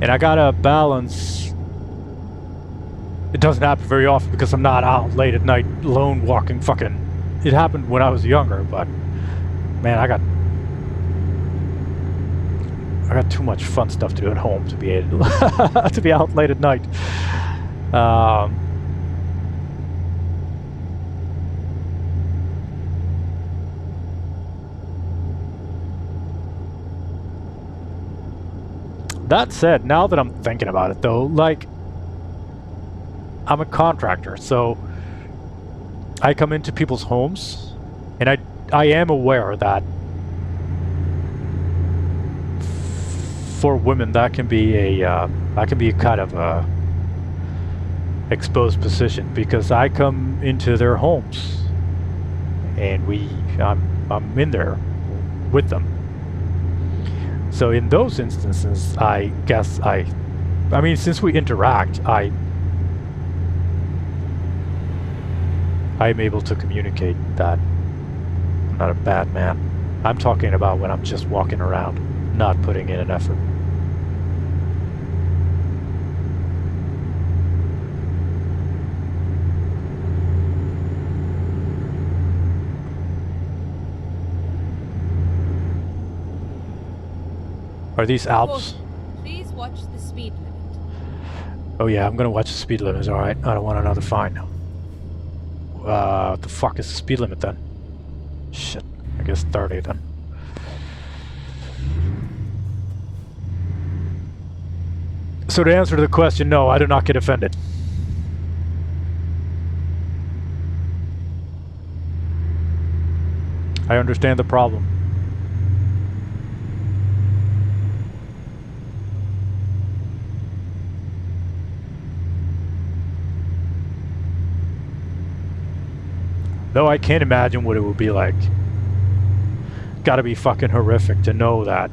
And I gotta balance. It doesn't happen very often because I'm not out late at night alone walking fucking. It happened when I was younger, but man, I got too much fun stuff to do at home to be able to be out late at night. That said, now that I'm thinking about it though, like, I'm a contractor, so I come into people's homes, and I am aware that for women that can be a kind of a exposed position, because I come into their homes and I'm in there with them. So in those instances, I guess I mean, since we interact, I'm able to communicate that I'm not a bad man. I'm talking about when I'm just walking around, not putting in an effort. Are these Alps? Please watch the speed limit. Oh yeah, I'm gonna watch the speed limit. Alright, I don't want another fine. What the fuck is the speed limit then? Shit, I guess 30 then. So to answer the question, no, I do not get offended. I understand the problem. Though I can't imagine what it would be like. Gotta be fucking horrific to know that.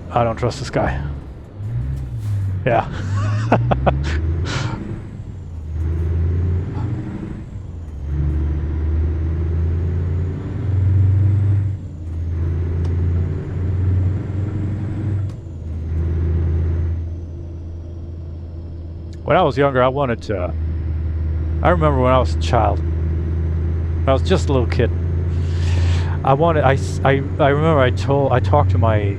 I don't trust this guy. Yeah. When I was younger, I wanted to. I remember when I was a child. When I was just a little kid. I wanted. I remember I talked to my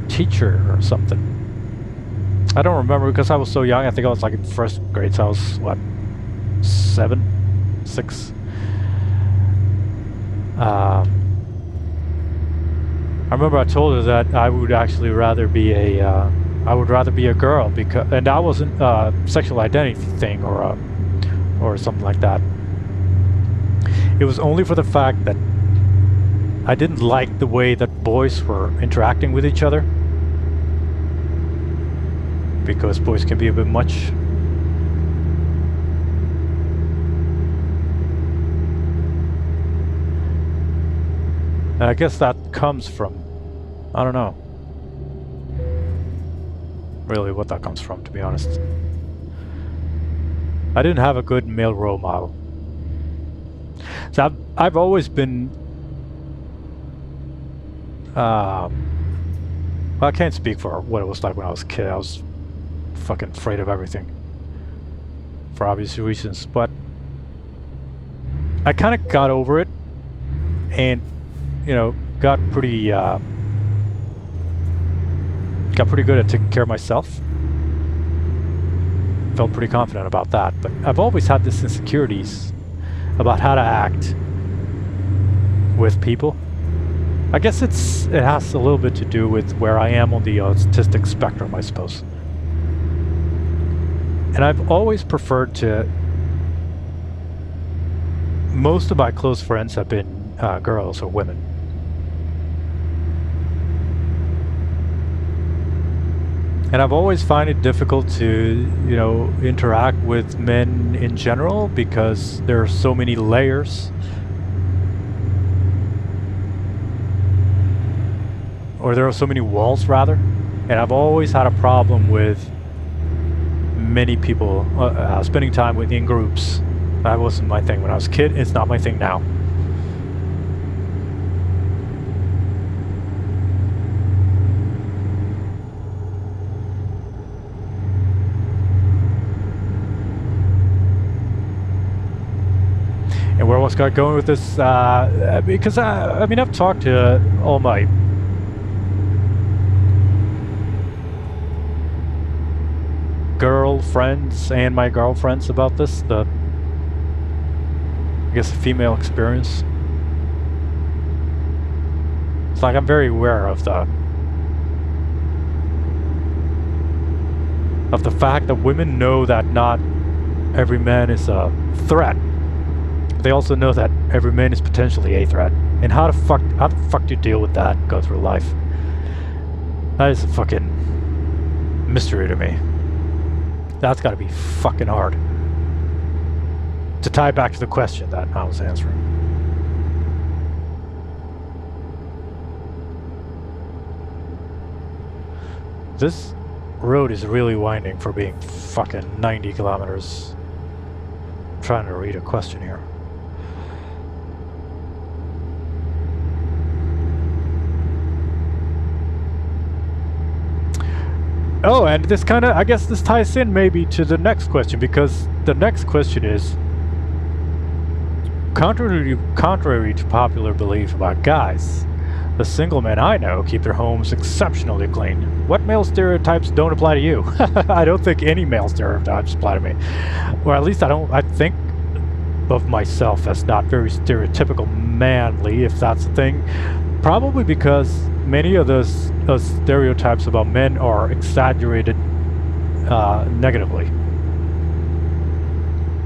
teacher or something. I don't remember because I was so young. I think I was like in first grade, so I was what, 7, 6. I remember I told her that I would actually rather be a. I would rather be a girl because, and that wasn't a sexual identity thing or something like that. It was only for the fact that I didn't like the way that boys were interacting with each other. Because boys can be a bit much. And I guess that comes from, I don't know really what that comes from, to be honest. I didn't have a good male role model. So I've always been well, I can't speak for what it was like when I was a kid. I was fucking afraid of everything for obvious reasons, but I kind of got over it and, you know, got pretty good at taking care of myself. Felt pretty confident about that, but I've always had this insecurities about how to act with people. I guess it has a little bit to do with where I am on the autistic spectrum, I suppose. And I've always preferred to. Most of my close friends have been girls or women. And I've always found it difficult to, you know, interact with men in general because there are so many layers. Or there are so many walls, rather. And I've always had a problem with many people spending time in groups. That wasn't my thing when I was a kid. It's not my thing now. And where was I going with this? Because I mean, I've talked to all my girlfriends and my girlfriends about this. I guess the female experience. It's like I'm very aware of the fact that women know that not every man is a threat. They also know that every man is potentially a threat. And how the fuck do you deal with that and go through life? That is a fucking mystery to me. That's gotta be fucking hard. To tie back to the question that I was answering. This road is really winding for being fucking 90 kilometers. I'm trying to read a question here. Oh, and this kind of, I guess this ties in maybe to the next question, because the next question is, contrary to popular belief about guys, the single men I know keep their homes exceptionally clean. What male stereotypes don't apply to you? I don't think any male stereotypes apply to me. Or at least I think of myself as not very stereotypical manly, if that's a thing. Probably because many of those stereotypes about men are exaggerated negatively.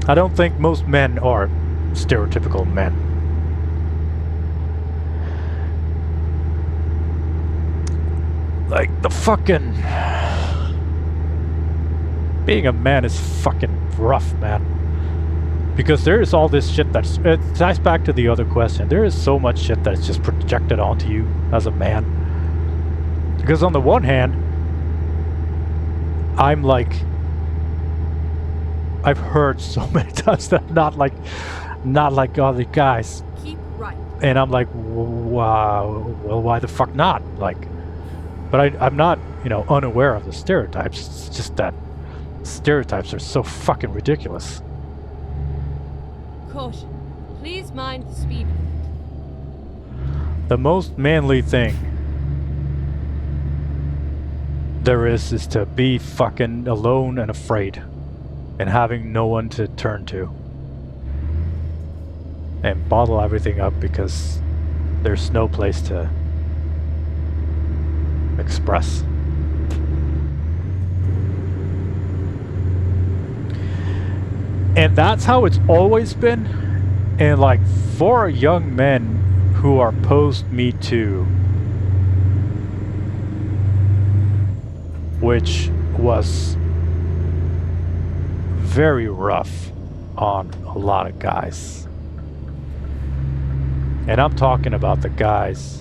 I don't think most men are stereotypical men. Like, the fucking... Being a man is fucking rough, man. Because there is all this shit that's... It ties back to the other question. There is so much shit that's just projected onto you as a man. Because on the one hand, I'm like I've heard so many times that I'm not like other guys. Keep right. And I'm like, wow, well, why the fuck not? Like, but I'm not, unaware of the stereotypes. It's just that stereotypes are so fucking ridiculous. Caution. Please mind the speed limit. The most manly thing there is to be fucking alone and afraid and having no one to turn to. And bottle everything up because there's no place to express. And that's how it's always been. And like for young men who are post Me Too, which was very rough on a lot of guys. And I'm talking about the guys,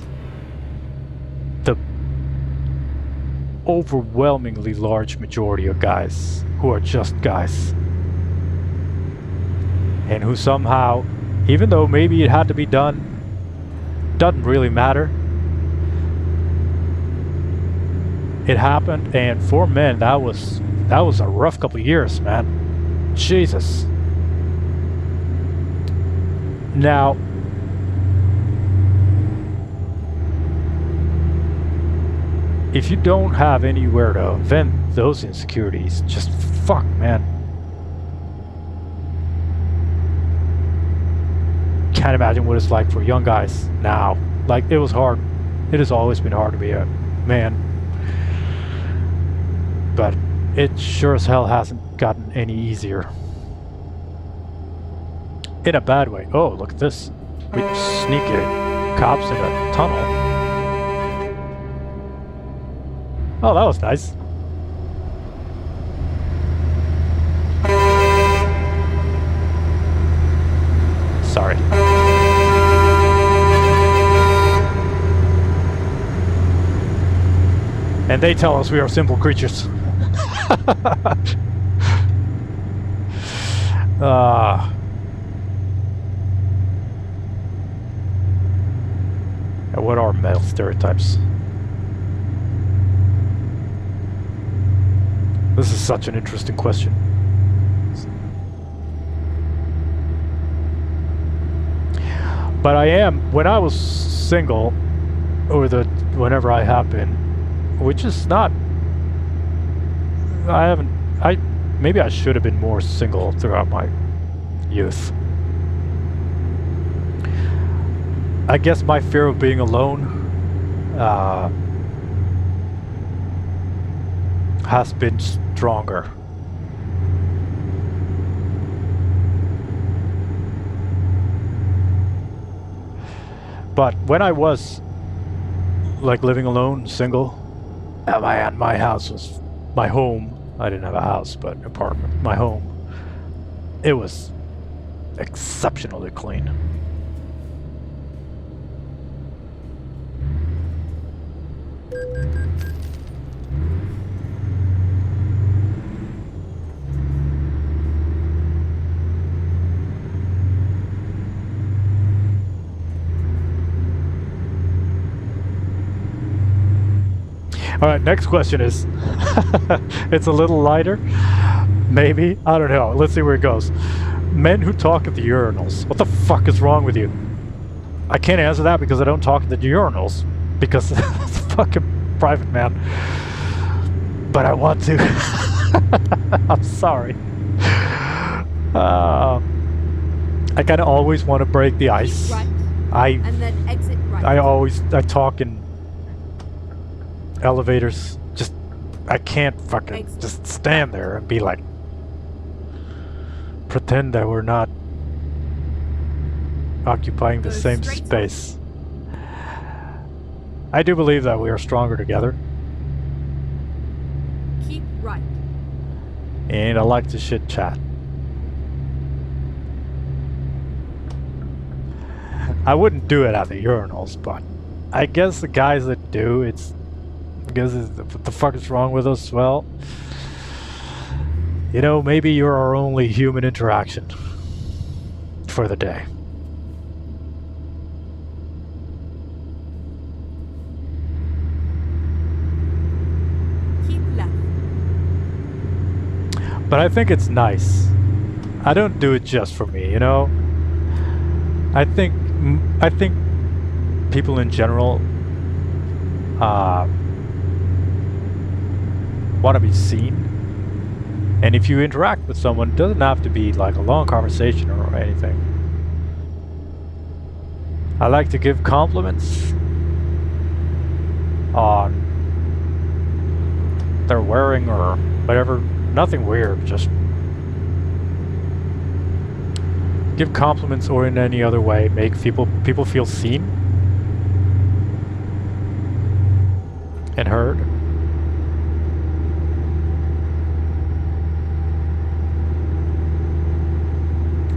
the overwhelmingly large majority of guys who are just guys. And who somehow, even though maybe it had to be done, doesn't really matter. It happened, and for men, that was a rough couple of years, man. Jesus. Now, if you don't have anywhere to vent those insecurities, just fuck, man. Can't imagine what it's like for young guys now. Like, it was hard. It has always been hard to be a man. But it sure as hell hasn't gotten any easier. In a bad way. Oh, look at this. We sneak cops in a tunnel. Oh, that was nice. Sorry. And they tell us we are simple creatures. What are male stereotypes? This is such an interesting question. But when I was single, or whenever I have been, which is not, maybe I should have been more single throughout my youth. I guess my fear of being alone has been stronger. But when I was like living alone, single, my house was my home. I didn't have a house, but an apartment, my home. It was exceptionally clean. All right, next question is, it's a little lighter, maybe, I don't know, let's see where it goes. Men who talk at the urinals, what the fuck is wrong with you? I can't answer that because I don't talk at the urinals, because it's fucking private, man. But I want to. I'm sorry. I kind of always want to break the ice. Right. And then exit right. I talk in elevators. Just, I can't fucking just stand there and be like, pretend that we're not occupying the same space. I do believe that we are stronger together. Keep right. And I like to shit chat. I wouldn't do it at the urinals, but I guess the guys that do, what the fuck is wrong with us? Well, You know, maybe you're our only human interaction for the day. Keep left. But I think it's nice. I don't do it just for me, you know? I think people in general want to be seen. And if you interact with someone, it doesn't have to be like a long conversation or anything. I like to give compliments on their wearing or whatever. Nothing weird, just give compliments or in any other way make people feel seen and heard.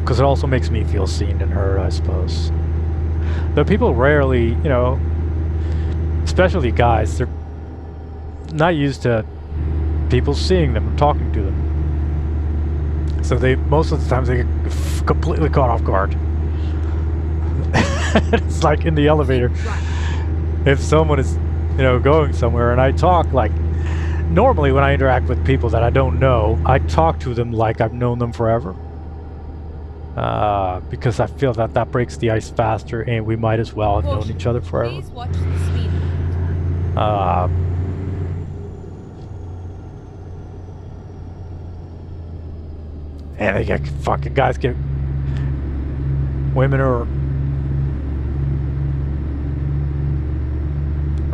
Because it also makes me feel seen and heard, I suppose. Though people rarely, you know, especially guys, they're not used to people seeing them and talking to them. So they, most of the times, they get completely caught off guard. It's like in the elevator. If someone is, you know, going somewhere and I talk like, normally when I interact with people that I don't know, I talk to them like I've known them forever. Because I feel that that breaks the ice faster, and we might as well have known each other forever. Please watch the speed. And they get fucking guys get women are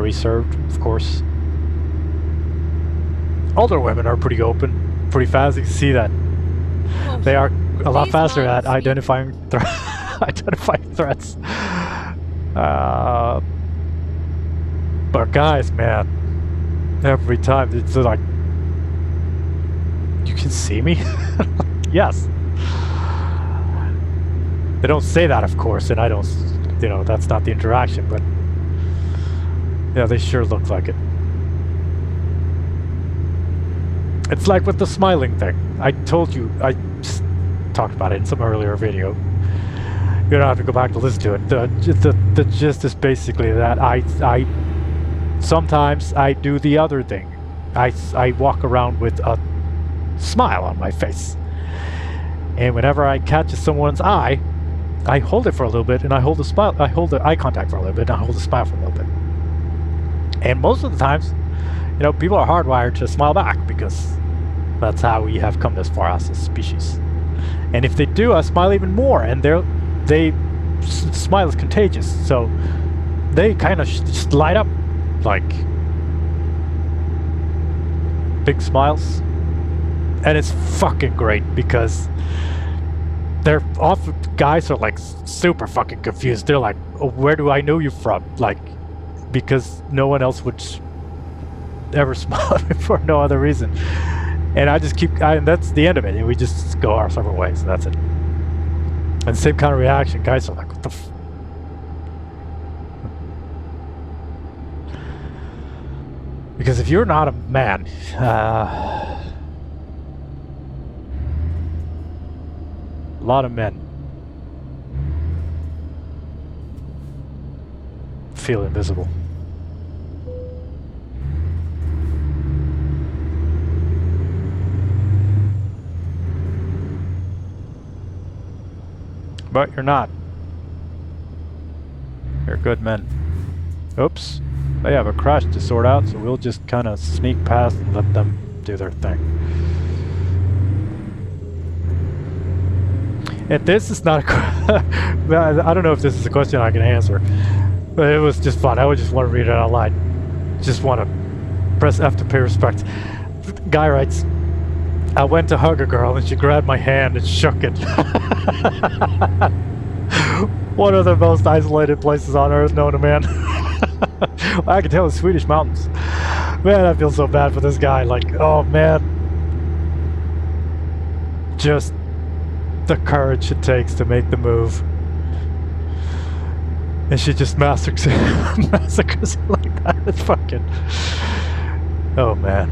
reserved, of course. Older women are pretty open, pretty fast. You can see that they are a lot faster at identifying threats. But guys, man, every time it's like, you can see me. Yes. They don't say that, of course, and I don't, you know, that's not the interaction, but yeah, they sure look like it. It's like with the smiling thing. I told you, I just talked about it in some earlier video. You don't have to go back to listen to it. The gist is basically that I sometimes I do the other thing. I walk around with a smile on my face. And whenever I catch someone's eye, I hold it for a little bit, and I hold the eye contact for a little bit, and I hold the smile for a little bit. And most of the times, you know, people are hardwired to smile back because that's how we have come this far as a species. And if they do, I smile even more, and smile is contagious, so they kind of just light up like big smiles. And it's fucking great because they're often, guys are like super fucking confused. They're like, oh, where do I know you from? Like, because no one else would ever smile at me for no other reason. And I just and that's the end of it. And we just go our separate ways. And that's it. And same kind of reaction. Guys are like, what the because if you're not a man, a lot of men feel invisible. But you're not. You're good men. Oops. They have a crash to sort out, so we'll just kind of sneak past and let them do their thing. And this is not a I don't know if this is a question I can answer, but it was just fun. I would just want to read it out loud. Just want to press F to pay respect. Guy writes, I went to hug a girl and she grabbed my hand and shook it. One of the most isolated places on earth known to man. I can tell it's Swedish mountains. Man, I feel so bad for this guy. Like, oh man. Just the courage it takes to make the move. And she just massacres him like that. It's fucking... Oh man.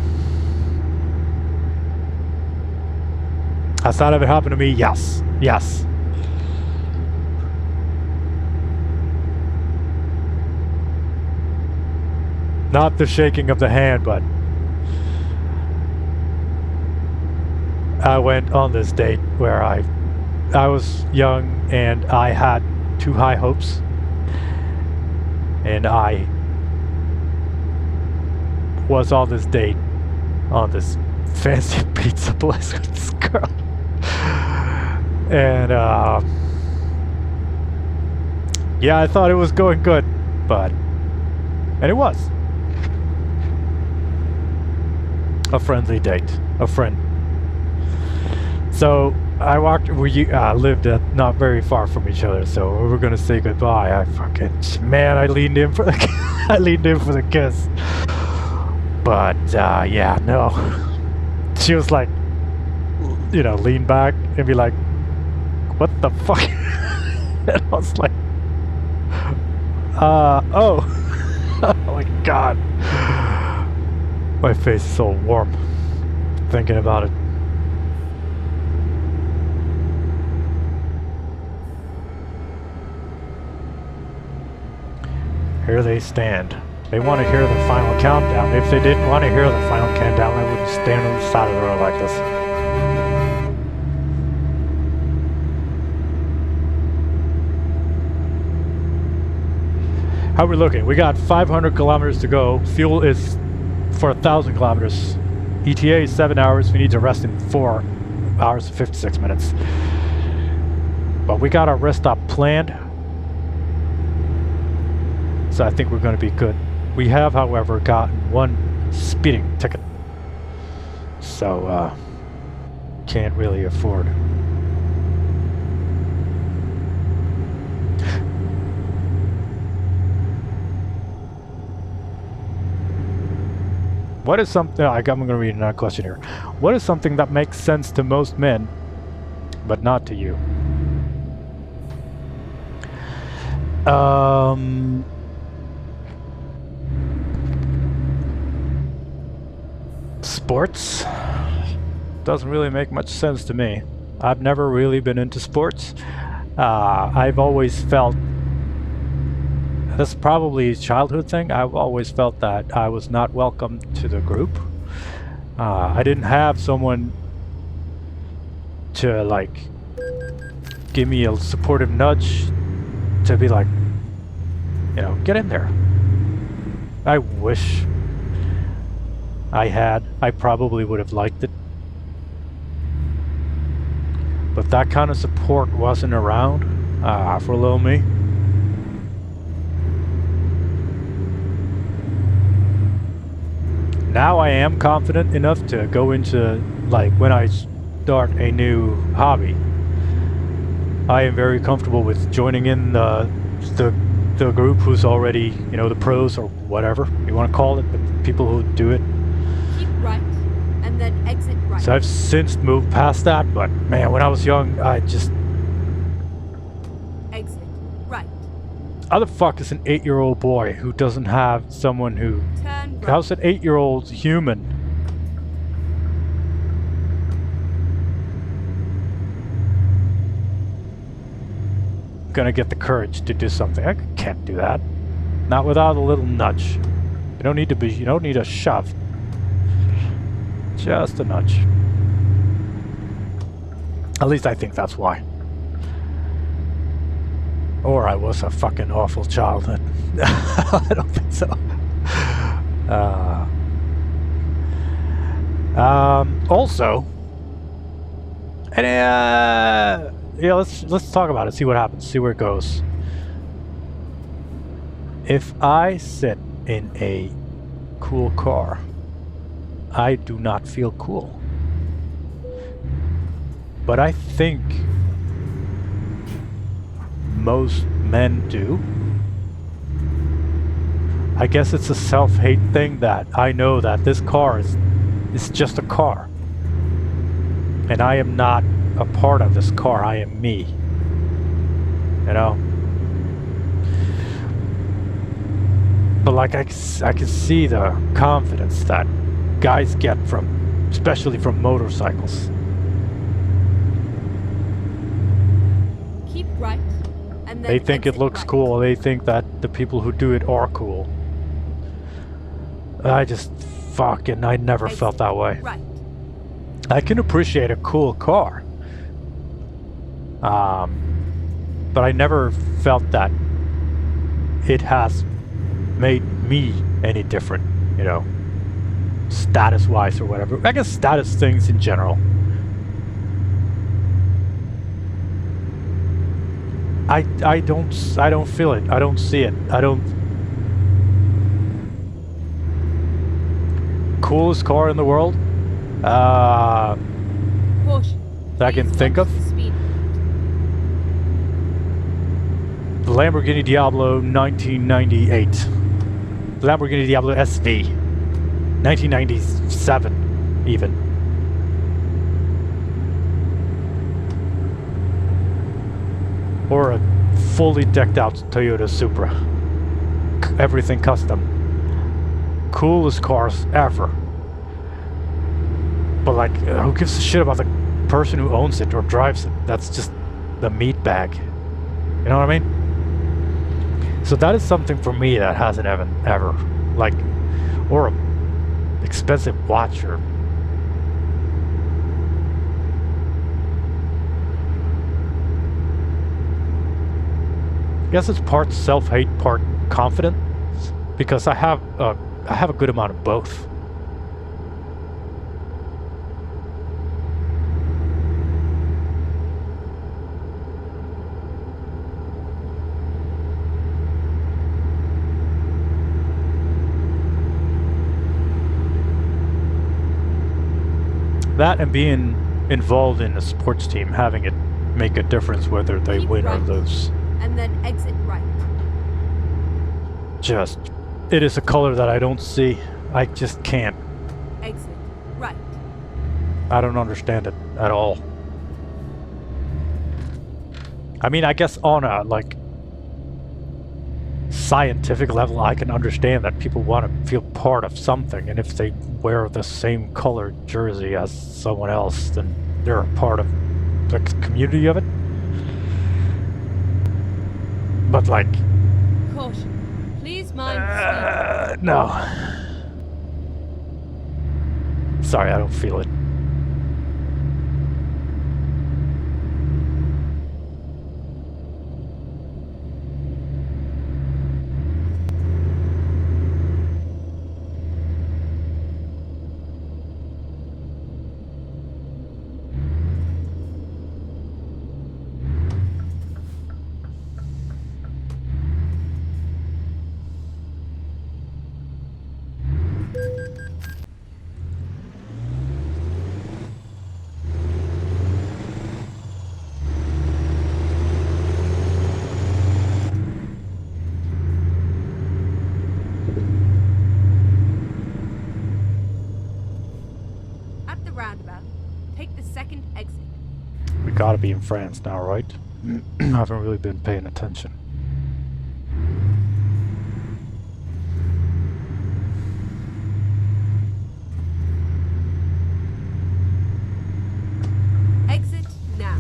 Has that ever happened to me? Yes. Yes. Not the shaking of the hand, but I went on this date where I was young and I had too high hopes, and I was on this date on this fancy pizza place with this girl, and yeah, I thought it was going good, and it was a friendly date, a friend. So I walked. We lived not very far from each other, so we were gonna say goodbye. I leaned in for the I leaned in for the kiss, but yeah, no. She was like, lean back and be like, "What the fuck?" And I was like, oh, oh my god, my face is so warm thinking about it. Here they stand. They want to hear the final countdown. If they didn't want to hear the final countdown, they wouldn't stand on the side of the road like this. How are we looking? We got 500 kilometers to go. Fuel is for 1,000 kilometers. ETA is 7 hours. We need to rest in 4 hours and 56 minutes. But we got our rest stop planned, so I think we're going to be good. We have, however, gotten 1 speeding ticket, so can't really afford. What is something, I'm going to read another question here. What is something that makes sense to most men, but not to you? Sports doesn't really make much sense to me. I've never really been into sports. I've always felt, this is probably a childhood thing, I've always felt that I was not welcome to the group. I didn't have someone to like give me a supportive nudge to be like, get in there. I wish I had. I probably would have liked it, but that kind of support wasn't around for little me. Now I am confident enough to go into, like, when I start a new hobby, I am very comfortable with joining in the group who's already, the pros or whatever you want to call it, but the people who do it. Keep right, and then exit right. So I've since moved past that, but man, when I was young, I just... Exit right. How the fuck is an 8-year-old boy who doesn't have someone who... Turn right. How's an 8-year-old human gonna get the courage to do something? I can't do that. Not without a little nudge. You don't need a shove. Just a nudge. At least I think that's why. Or I was a fucking awful childhood. I don't think so. Also, and yeah, let's talk about it. See what happens. See where it goes. If I sit in a cool car, I do not feel cool. But I think most men do. I guess it's a self-hate thing that I know that this car is just a car. And I am not a part of this car. I am me. But like I can see the confidence that guys get from, especially from motorcycles. They then think it exit looks right. cool. They think that the people who do it are cool. I never felt Exit that way. right. I can appreciate a cool car. But I never felt that it has made me any different, you know, status-wise or whatever. I guess status things in general. I don't feel it. I don't see it. I don't. Coolest car in the world? Caution. That I can Please think watch of? the speed limit. The Lamborghini Diablo 1998. The Lamborghini Diablo SV. 1997, even. Or a fully decked out Toyota Supra. Everything custom. Coolest cars ever. But like, who gives a shit about the person who owns it or drives it? That's just the meat bag. You know what I mean? So that is something for me that hasn't ever like, or a expensive watch or I guess it's part self-hate, part confidence, because I have a good amount of both. That and being involved in a sports team, having it make a difference whether they Keep win or right. lose. And then exit right. It is a color that I don't see. I just can't. Exit right. I don't understand it at all. I mean, I guess on a, like, scientific level, I can understand that people want to feel part of something, and if they wear the same color jersey as someone else, then they're a part of the community of it. But like, Caution. Please mind the speed. no. Sorry, I don't feel it. At the roundabout, take the second exit. We gotta be in France now, right? I haven't really been paying attention. Exit now.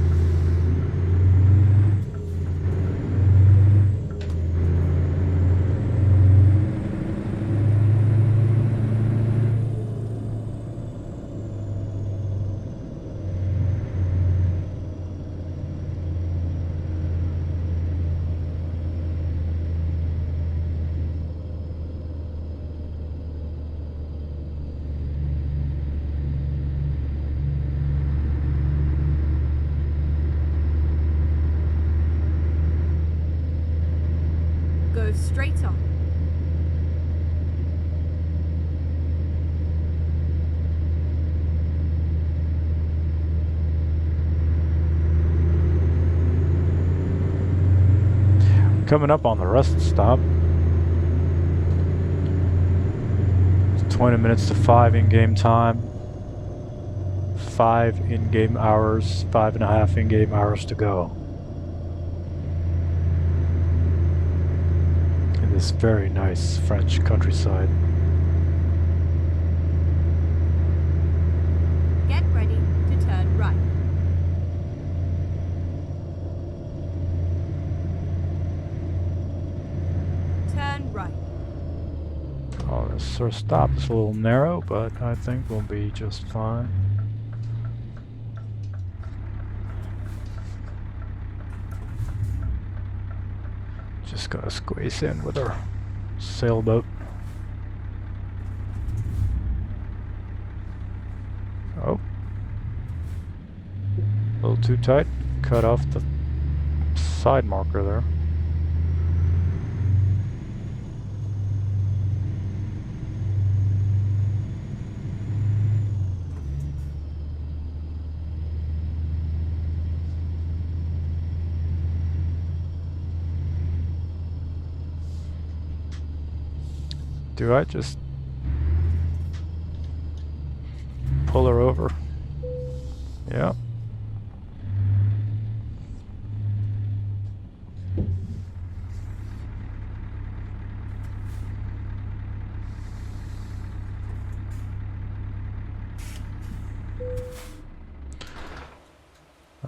Go straight on. Coming up on the rest stop. It's 20 minutes to 5 in-game time. 5 in-game hours, 5.5 in-game hours to go. In this very nice French countryside. Get ready to turn right. turn right. Oh, this first stop is a little narrow, but I think we'll be just fine. Just gotta squeeze in with our sailboat. Oh. A little too tight. Cut off the side marker there. Do I just pull her over? Yeah.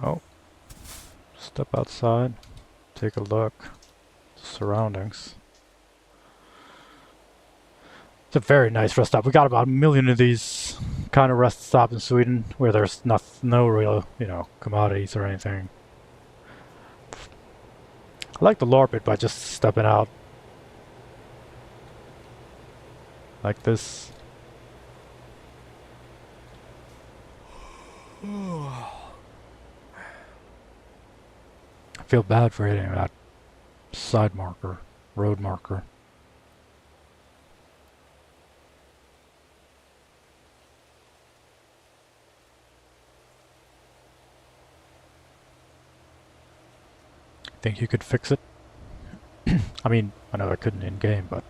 Oh. Step outside. Take a look. Surroundings. It's a very nice rest stop. We got about 1 million of these kind of rest stops in Sweden where there's no real, commodities or anything. I like the LARP it by just stepping out like this. I feel bad for hitting that side marker, road marker. Think you could fix it? I mean, I know I couldn't in game, but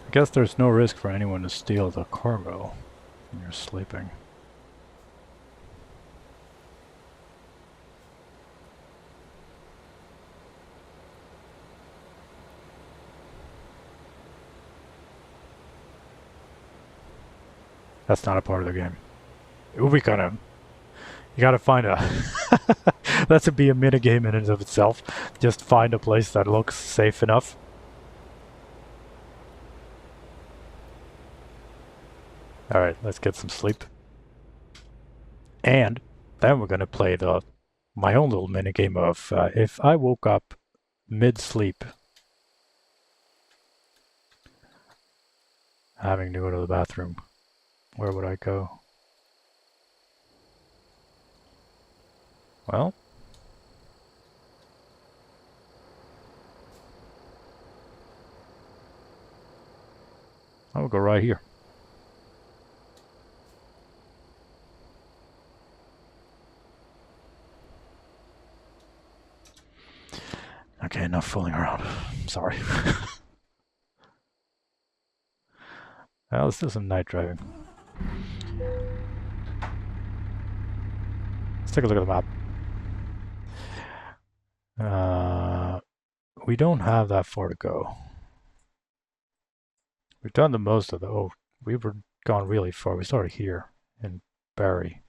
I guess there's no risk for anyone to steal the cargo when you're sleeping. That's not a part of the game. It would be kind of... You gotta find a... That would be a minigame in and of itself. Just find a place that looks safe enough. Alright, let's get some sleep. And then we're gonna play my own little minigame of if I woke up mid-sleep having to go to the bathroom, where would I go? Well, I will go right here. Okay, enough fooling around. Sorry. Well, let's do some night driving. Let's take a look at the map. We don't have that far to go. We've done the most of the... Oh, we were gone really far. We started here in Bury.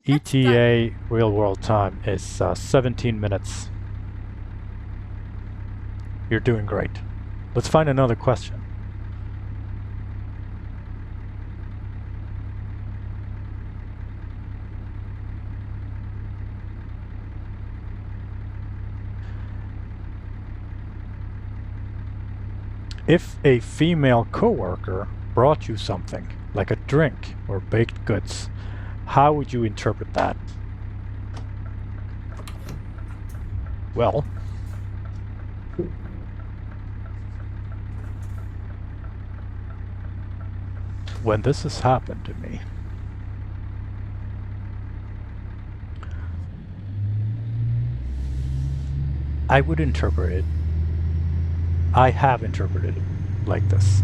ETA real world time is 17 minutes. You're doing great. Let's find another question. If a female coworker brought you something, like a drink or baked goods, how would you interpret that? Well, when this has happened to me, I would interpret it, I have interpreted it like this.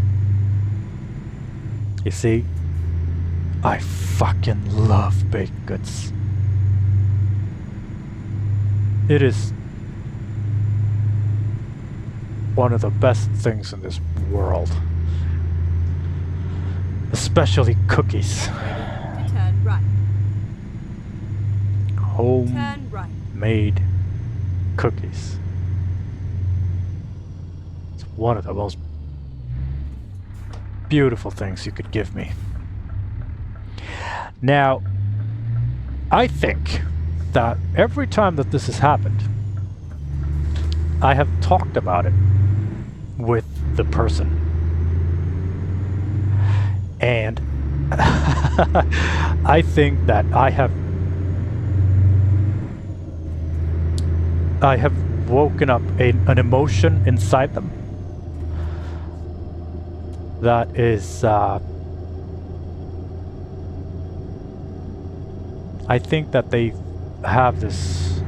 You see, I fucking love baked goods. It is one of the best things in this world. Especially cookies. Ready to turn right. Turn right. Homemade cookies. It's one of the most beautiful things you could give me. Now, I think that every time that this has happened, I have talked about it with the person. And I think that I have woken up an emotion inside them that is I think that they have this,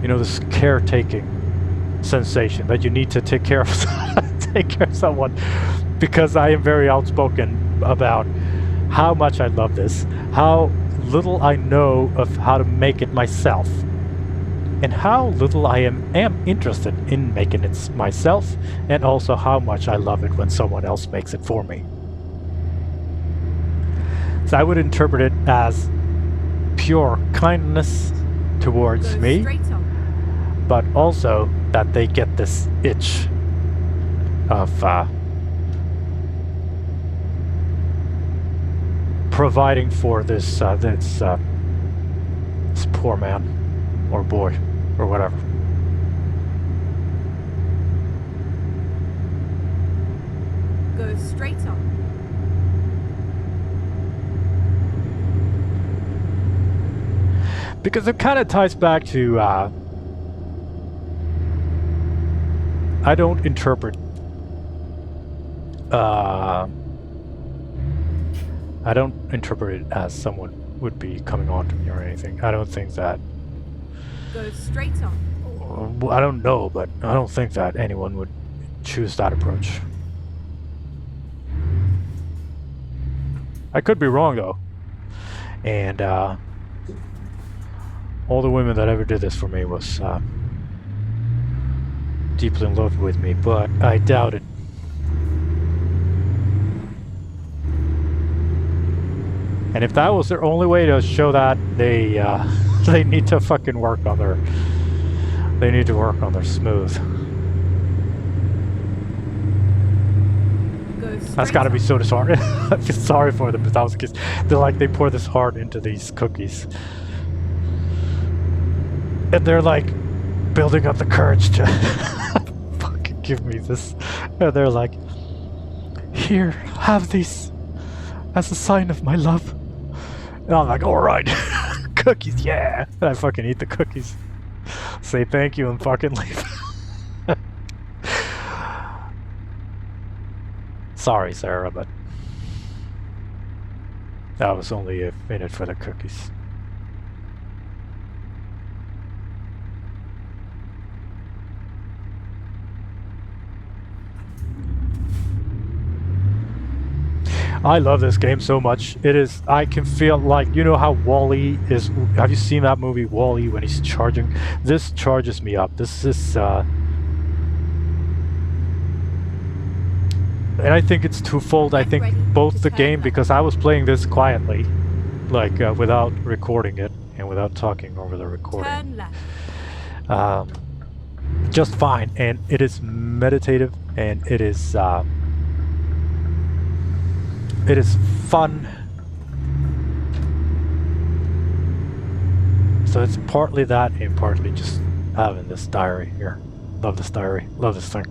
you know, this caretaking sensation that you need to take care of take care of someone, because I am very outspoken about how much I love this, how little I know of how to make it myself, and how little I am interested in making it myself, and also how much I love it when someone else makes it for me. So I would interpret it as pure kindness towards me, but also that they get this itch of providing for this this poor man or boy or whatever. Go straight on. Because it kind of ties back to I don't interpret it as someone would be coming on to me or anything. I don't think that. Go straight on. I don't know, but I don't think that anyone would choose that approach. I could be wrong though. And all the women that ever did this for me was deeply in love with me, but I doubt it. And if that was their only way to show that, they they need to fucking work on their smooth. That's gotta be so disheartening. I feel sorry for them, but that was because they pour this heart into these cookies. And they're like building up the courage to fucking give me this. And they're like, here, have these as a sign of my love. And I'm like, alright, cookies, yeah. And I fucking eat the cookies. Say thank you and fucking leave. Sorry, Sarah, but that was only a minute for the cookies. I love this game so much. It is, I can feel like, you know how WALL-E is, have you seen that movie WALL-E when he's charging? This charges me up. This is, and I think it's twofold. I think both the game, because I was playing this quietly, like without recording it and without talking over the recording. Just fine, and it is meditative, and it is fun. So it's partly that and partly just having this diary here. Love this diary. Love this thing.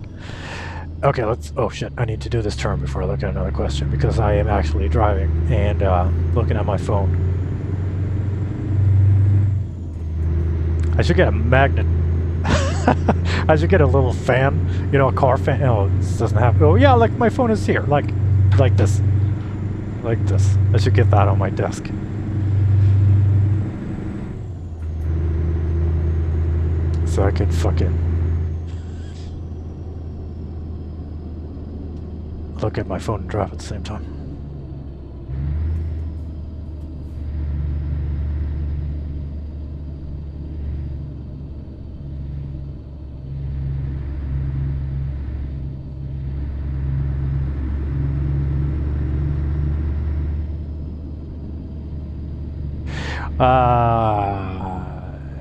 Okay, let's... Oh shit, I need to do this turn before I look at another question, because I am actually driving and looking at my phone. I should get a magnet. I should get a little fan, you know, a car fan. Oh, this doesn't have... Oh yeah, like my phone is here, like this. Like this. I should get that on my desk. So I can fucking look at my phone and drive at the same time.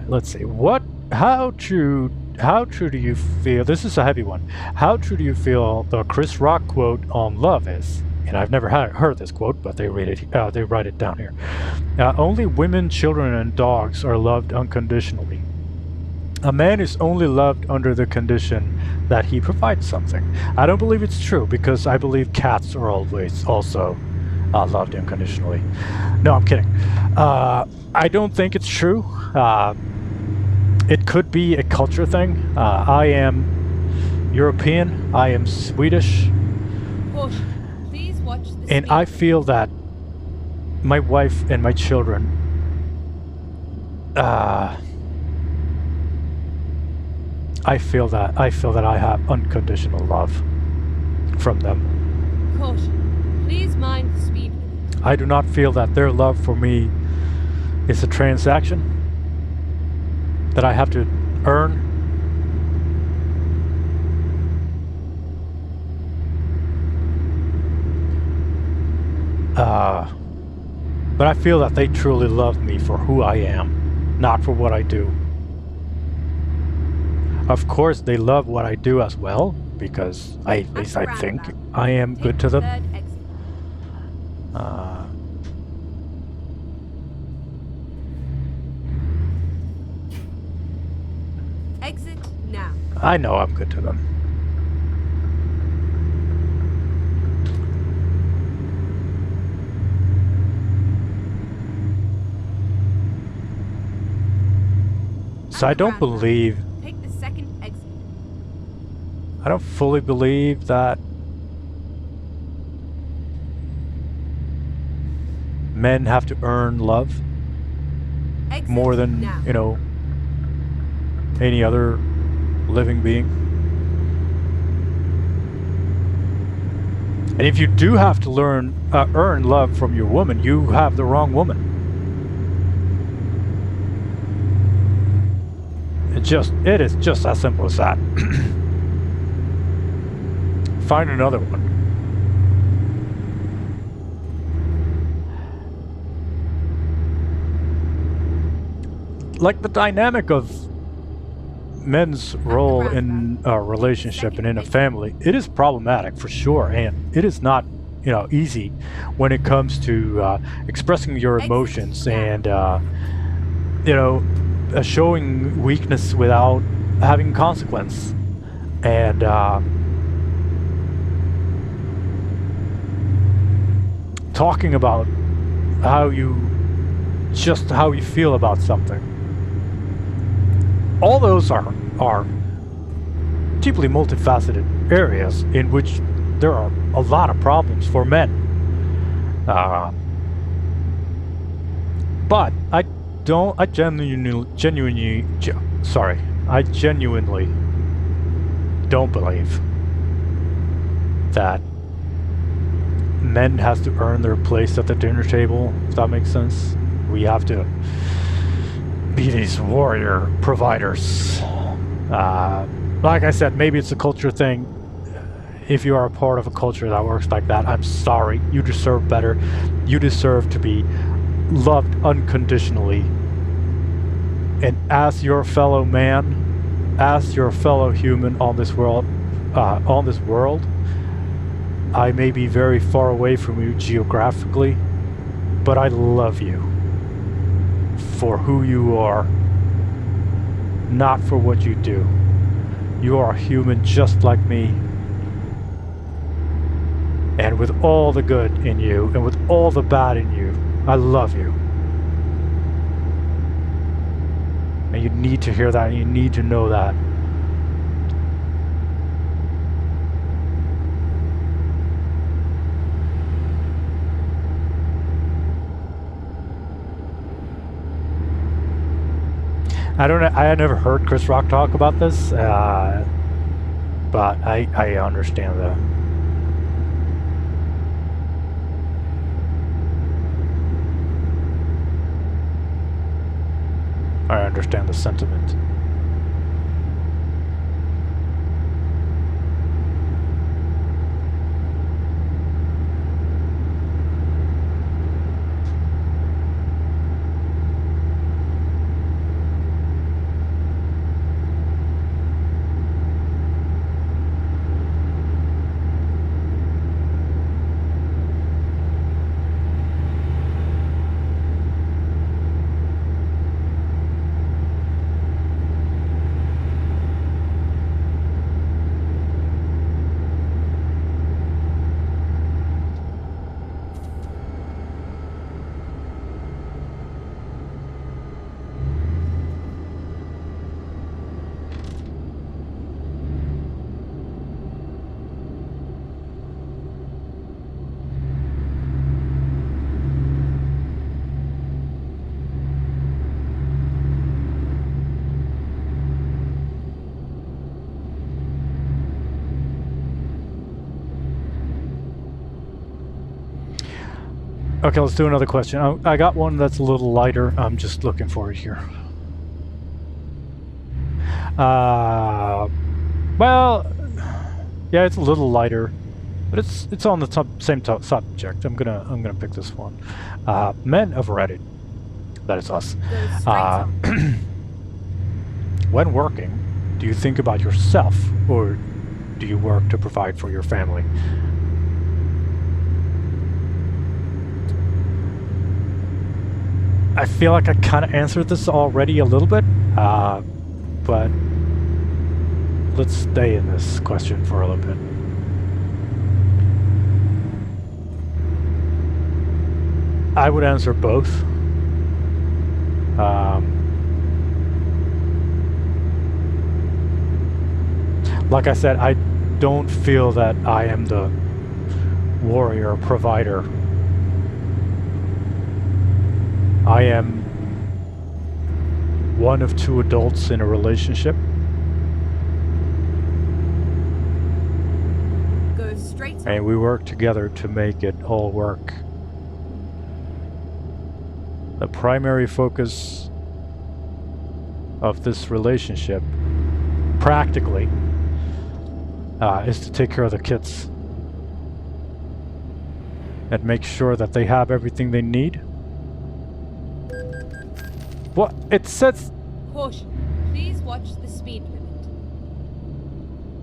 Let's see. How true do you feel, this is a heavy one, how true do you feel the Chris Rock quote on love is? And I've never heard this quote, but they write it down here. Only women, children, and dogs are loved unconditionally. A man is only loved under the condition that he provides something. I don't believe it's true, because I believe cats are always also loved unconditionally. No, I'm kidding. I don't think it's true. It could be a culture thing. I am European. I am Swedish. Please watch the and I feel that my wife and my children I feel that I have unconditional love from them. Caution. Please mind the speed. I do not feel that their love for me is a transaction that I have to earn. But I feel that they truly love me for who I am, not for what I do. Of course, they love what I do as well, because at least I think I am good to them. Exit now. I know I'm good to them. So I don't believe... Take the second exit. I don't fully believe that men have to earn love more than, you know, any other living being. And if you do have to earn love from your woman, you have the wrong woman. It is just as simple as that. Find another one. Like the dynamic of men's role in a relationship and in a family, it is problematic for sure, and it is not, you know, easy when it comes to expressing your emotions and you know, showing weakness without having consequence, and talking about how you feel about something. All those are deeply multifaceted areas in which there are a lot of problems for men. But I genuinely don't believe that men has to earn their place at the dinner table, if that makes sense. We have to be these warrior providers. Like I said, maybe it's a culture thing. If you are a part of a culture that works like that, I'm sorry. You deserve better. You deserve to be loved unconditionally. And as your fellow man, as your fellow human on this world, I may be very far away from you geographically, but I love you for who you are, not for what you do. You are a human just like me, And with all the good in you and with all the bad in you, I love you. And you need to hear that, and you need to know that. I had never heard Chris Rock talk about this, but I understand that. I understand the sentiment. Okay, let's do another question. I got one that's a little lighter. I'm just looking for it here. Well, yeah, it's a little lighter, but it's on the same subject. I'm gonna pick this one. Men of Reddit. That is us. When working, do you think about yourself, or do you work to provide for your family? I feel like I kind of answered this already a little bit, but let's stay in this question for a little bit. I would answer both. Like I said, I don't feel that I am the warrior provider. I am one of two adults in a relationship. Go straight. And we work together to make it all work. The primary focus of this relationship, practically, is to take care of the kids and make sure that they have everything they need. What? It says... Caution. Please watch the speed limit.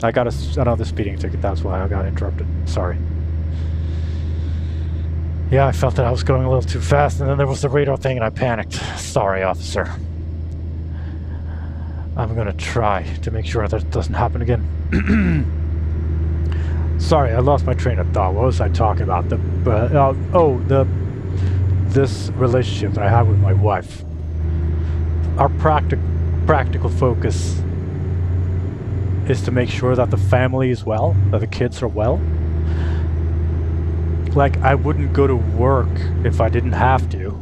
I got another speeding ticket, that's why I got interrupted. Sorry. Yeah, I felt that I was going a little too fast, and then there was the radar thing and I panicked. Sorry, officer. I'm gonna try to make sure that doesn't happen again. Sorry, I lost my train of thought. What was I talking about? This relationship that I had with my wife. Our practical focus is to make sure that the family is well, that the kids are well. Like, I wouldn't go to work if I didn't have to.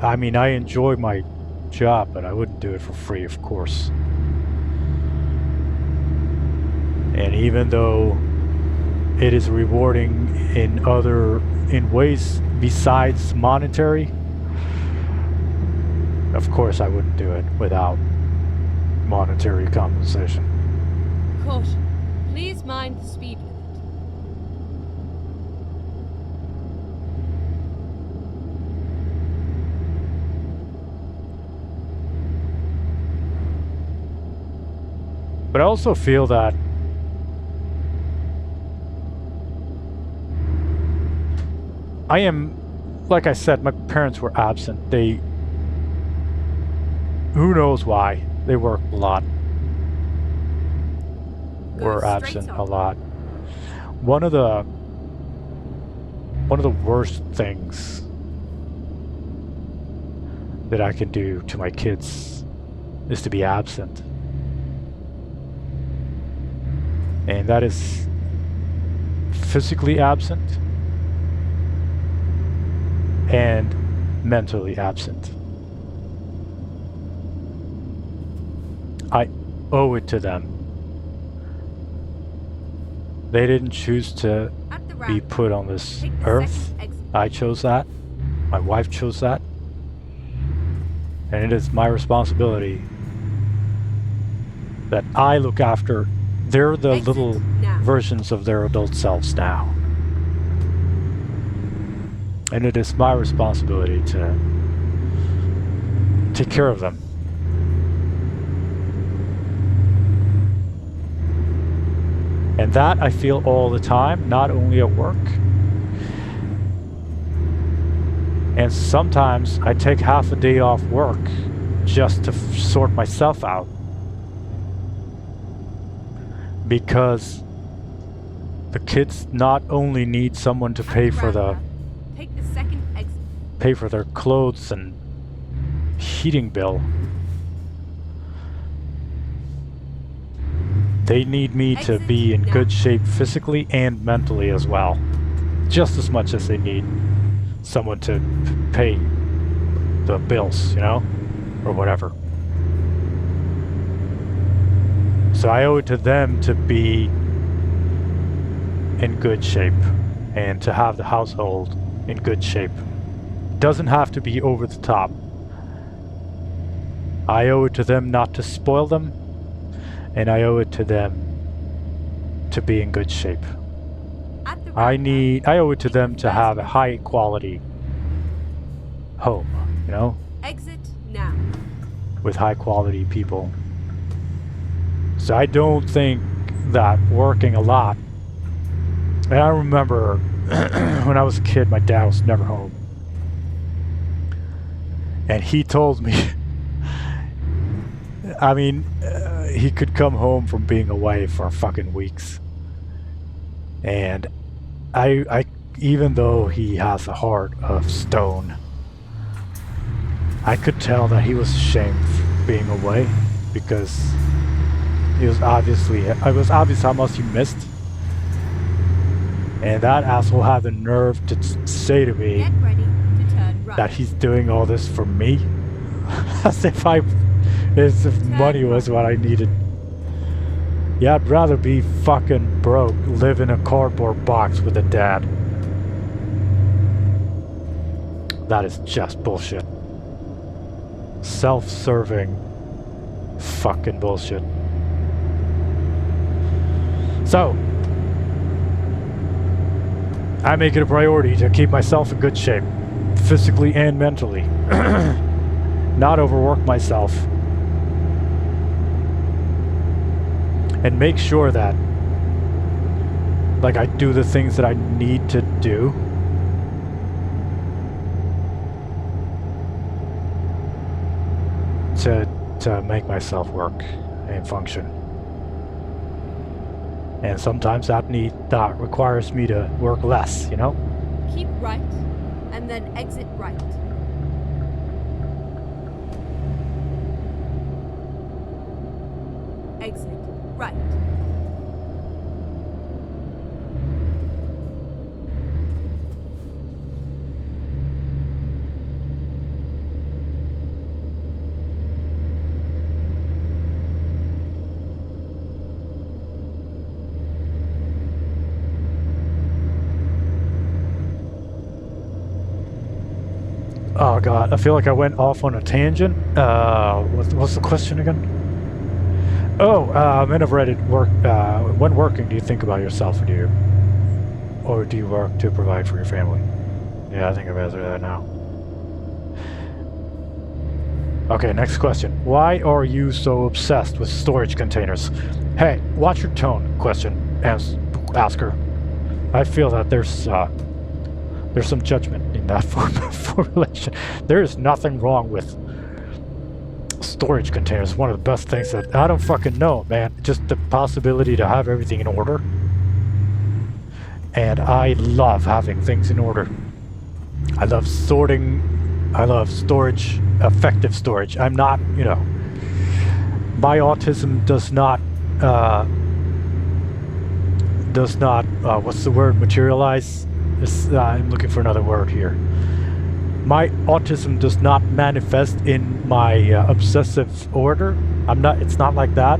I mean, I enjoy my job, but I wouldn't do it for free, of course. And even though it is rewarding in ways besides monetary, of course I wouldn't do it without monetary compensation. Caution. Please mind the speed limit. But I also feel that I am, like I said, my parents were absent. Who knows why? They worked a lot. Were absent a lot. One of the one of the worst things that I can do to my kids is to be absent. And that is physically absent and mentally absent. I owe it to them. They didn't choose to be put on this earth. I chose that. My wife chose that. And it is my responsibility that I look after. They're the little versions of their adult selves now. And it is my responsibility to take care of them. And that I feel all the time, not only at work. And sometimes I take half a day off work just to sort myself out. Because the kids not only need someone to pay for their clothes and heating bill. They need me to be in good shape physically and mentally as well. Just as much as they need someone to pay the bills, you know? Or whatever. So I owe it to them to be in good shape and to have the household in good shape. Doesn't have to be over the top. I owe it to them not to spoil them. And I owe it to them to be in good shape. I owe it to them to have a high quality home, you know? Exit now. With high quality people. So I don't think that working a lot. And I remember when I was a kid, my dad was never home. And he told me, I mean, he could come home from being away for fucking weeks. And I even though he has a heart of stone, I could tell that he was ashamed of being away because it was obvious how much he missed. And that asshole had the nerve to say to me that he's doing all this for me. As if money was what I needed. Yeah, I'd rather be fucking broke, live in a cardboard box with a dad. That is just bullshit. Self-serving fucking bullshit. So, I make it a priority to keep myself in good shape, physically and mentally. Not overwork myself. And make sure that, like, I do the things that I need to do. To make myself work and function. And sometimes that requires me to work less, you know? Keep right, and then exit right. Exit right. Oh god, I feel like I went off on a tangent. What's the question again? Men have read it. When working, do you think about yourself, or do you work to provide for your family? Yeah, I think I've answered that now. Okay, next question. Why are you so obsessed with storage containers? Hey, watch your tone. Question. Asker. I feel that there's some judgment in that formulation. There is nothing wrong with storage containers. One of the best things that I don't fucking know, man. Just the possibility to have everything in order And I love having things in order. I love sorting. I love storage, effective storage. I'm not, you know, my autism does not, what's the word, materialize? I'm looking for another word here. My autism does not manifest in my obsessive order. It's not like that.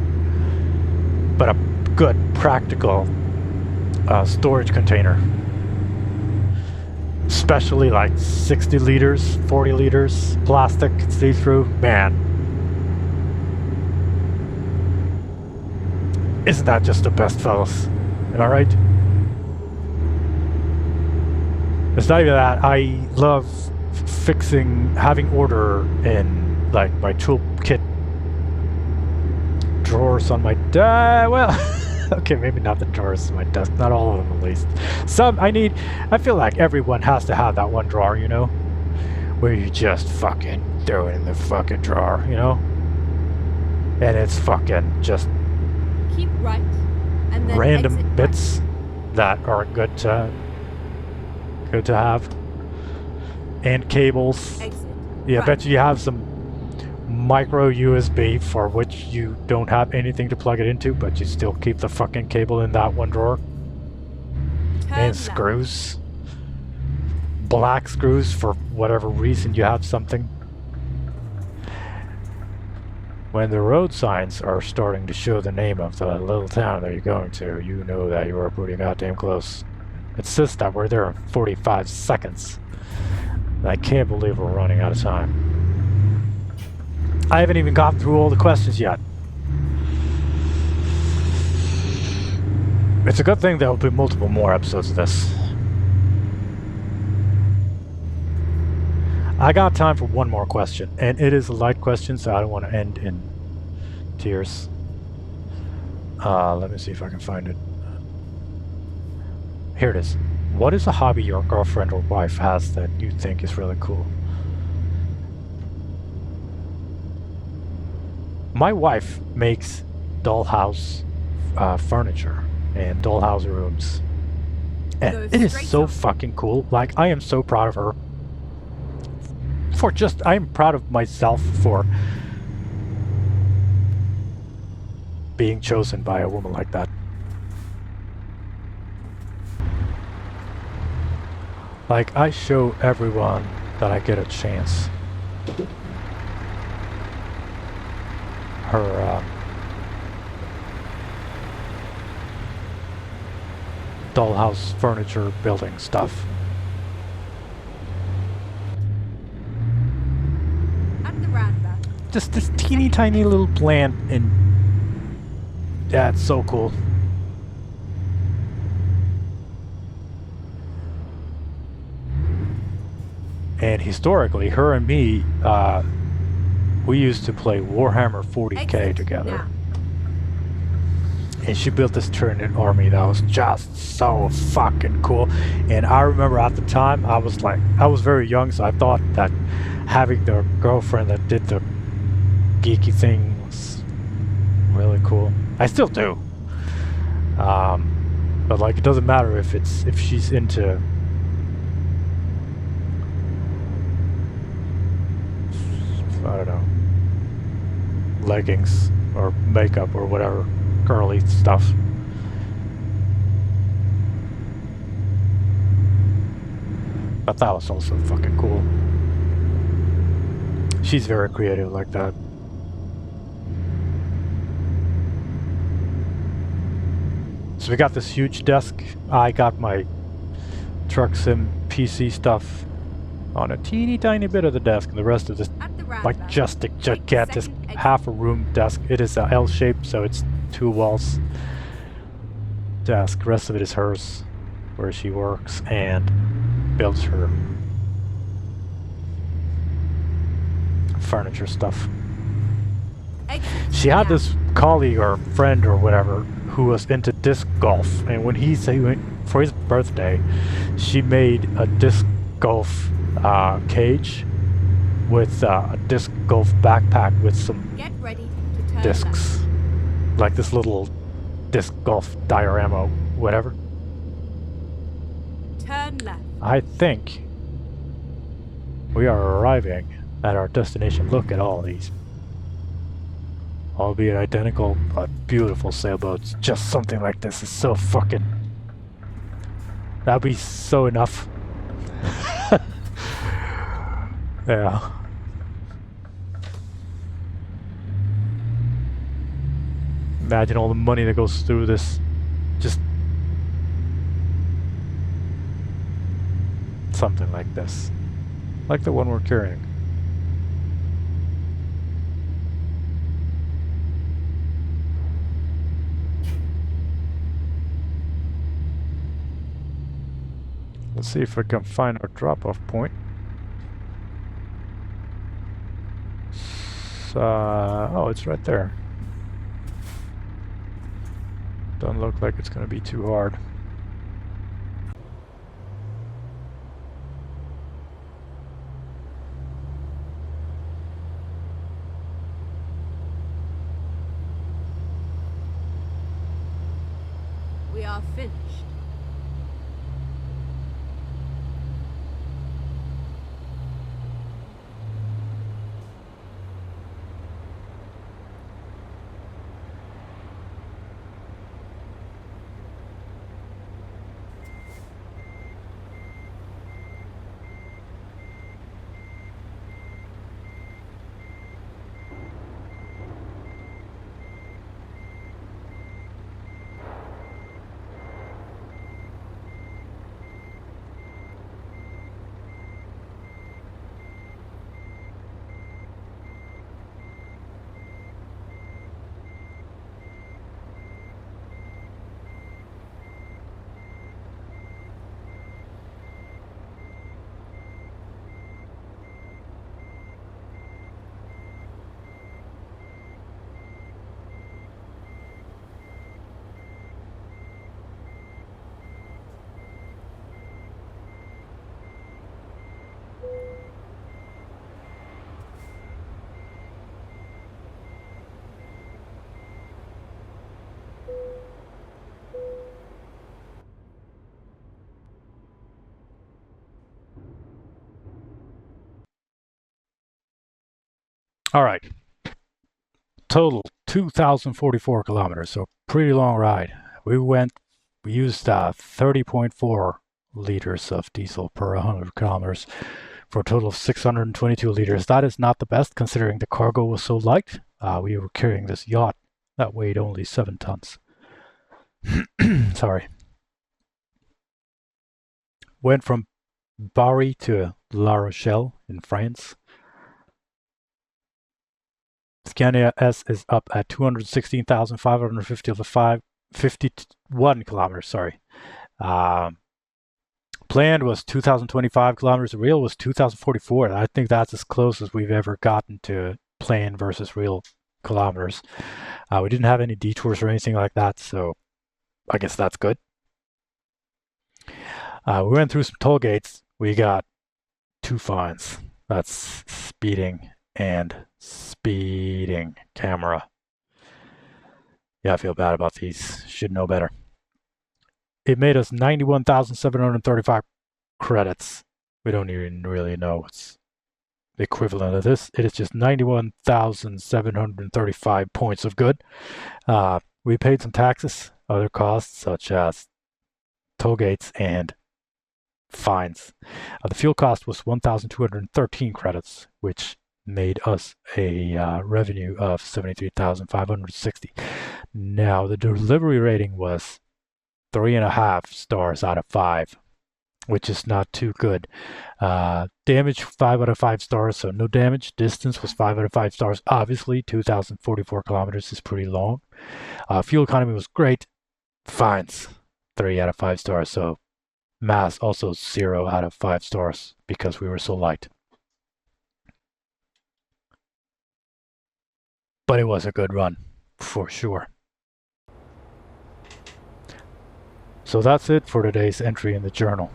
But a good, practical storage container. Especially like 60 liters, 40 liters, plastic, see-through. Man. Isn't that just the best, fellas? Am I right? It's not even that. I love having order in like my toolkit drawers on my desk. Well, okay, maybe not the drawers on my desk, not all of them at least. I feel like everyone has to have that one drawer, you know, where you just fucking throw it in the fucking drawer, you know, and it's fucking just Keep right, and then random exit bits that are good to have, and cables. Exit. Yeah, I Right. bet you have some micro USB for which you don't have anything to plug it into, but you still keep the fucking cable in that one drawer. Turn And left. screws. Black screws for whatever reason you have something. When the road signs are starting to show the name of the little town that you're going to, you know that you are pretty goddamn close. It says that we're there in 45 seconds. I can't believe we're running out of time. I haven't even got through all the questions yet. It's a good thing there will be multiple more episodes of this. I got time for one more question, and it is a light question, so I don't want to end in tears. Let me see if I can find it. Here it is. What is a hobby your girlfriend or wife has that you think is really cool? My wife makes dollhouse furniture and dollhouse rooms. And Go it is straight so up. fucking cool. Like, I am so proud of her. I am proud of myself for being chosen by a woman like that. Like, I show everyone that I get a chance. Her dollhouse furniture building stuff. At the roundabout. Just this teeny tiny little plant, and yeah, it's so cool. And historically, her and me, we used to play Warhammer 40k Exit together. now. And she built this Tyraniid army that was just so fucking cool. And I remember at the time, I was very young, so I thought that having the girlfriend that did the geeky thing was really cool. I still do. But like, it doesn't matter if she's into I don't know, leggings or makeup or whatever, girly stuff. But that was also fucking cool. She's very creative like that. So we got this huge desk. I got my truck sim PC stuff on a teeny tiny bit of the desk, and the rest of this At the roundabout. majestic, gigantic, second exit. half a room desk. It is a L shape, so it's 2 walls desk. The rest of it is hers, where she works and builds her furniture stuff. Exit She had now. this colleague or friend or whatever who was into disc golf, and when he went for his birthday, she made a disc golf cage with a disc golf backpack with some Get ready to turn discs, like this little disc golf diorama, whatever. I think we are arriving at our destination. Look at all these, albeit identical but beautiful sailboats. Just something like this is so fucking... That'd be so enough. Yeah. Imagine all the money that goes through this. Just something like this. Like the one we're carrying. Let's see if we can find our drop-off point. Oh, it's right there. Doesn't look like it's gonna be too hard. We are finished. Alright. Total 2,044 kilometers, so pretty long ride. We used 30.4 liters of diesel per 100 kilometers for a total of 622 liters. That is not the best considering the cargo was so light. We were carrying this yacht that weighed only 7 tons. Sorry. Went from Bari to La Rochelle in France. Scania S is up at 216,550 of the 51 kilometers, sorry. Planned was 2,025 kilometers. The real was 2,044. I think that's as close as we've ever gotten to planned versus real kilometers. We didn't have any detours or anything like that, so I guess that's good. We went through some toll gates. We got 2 fines. That's speeding and speeding camera. Yeah, I feel bad about these. Should know better. It made us 91,735 credits. We don't even really know what's the equivalent of this. It is just 91,735 points of good. We paid some taxes, other costs such as toll gates and fines. The fuel cost was 1,213 credits, which made us a revenue of 73,560. Now, the delivery rating was 3.5 stars out of 5, which is not too good. Damage 5 out of 5 stars, so no damage. Distance was 5 out of 5 stars. Obviously, 2,044 kilometers is pretty long. Fuel economy was great. Fines 3 out of 5 stars. So mass also 0 out of 5 stars because we were so light. But it was a good run, for sure. So that's it for today's entry in the journal.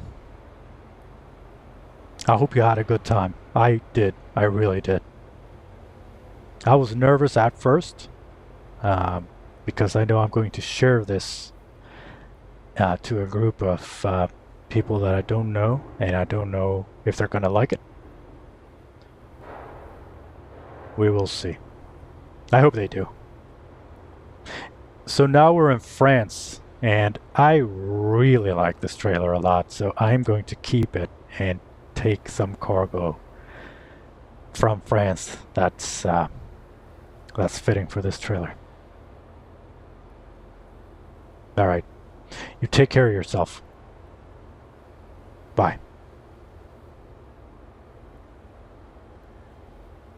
I hope you had a good time. I did. I really did. I was nervous at first because I know I'm going to share this to a group of people that I don't know, and I don't know if they're gonna like it. We will see. I hope they do. So now we're in France, and I really like this trailer a lot, so I'm going to keep it and take some cargo from France that's fitting for this trailer. All right. You take care of yourself. Bye.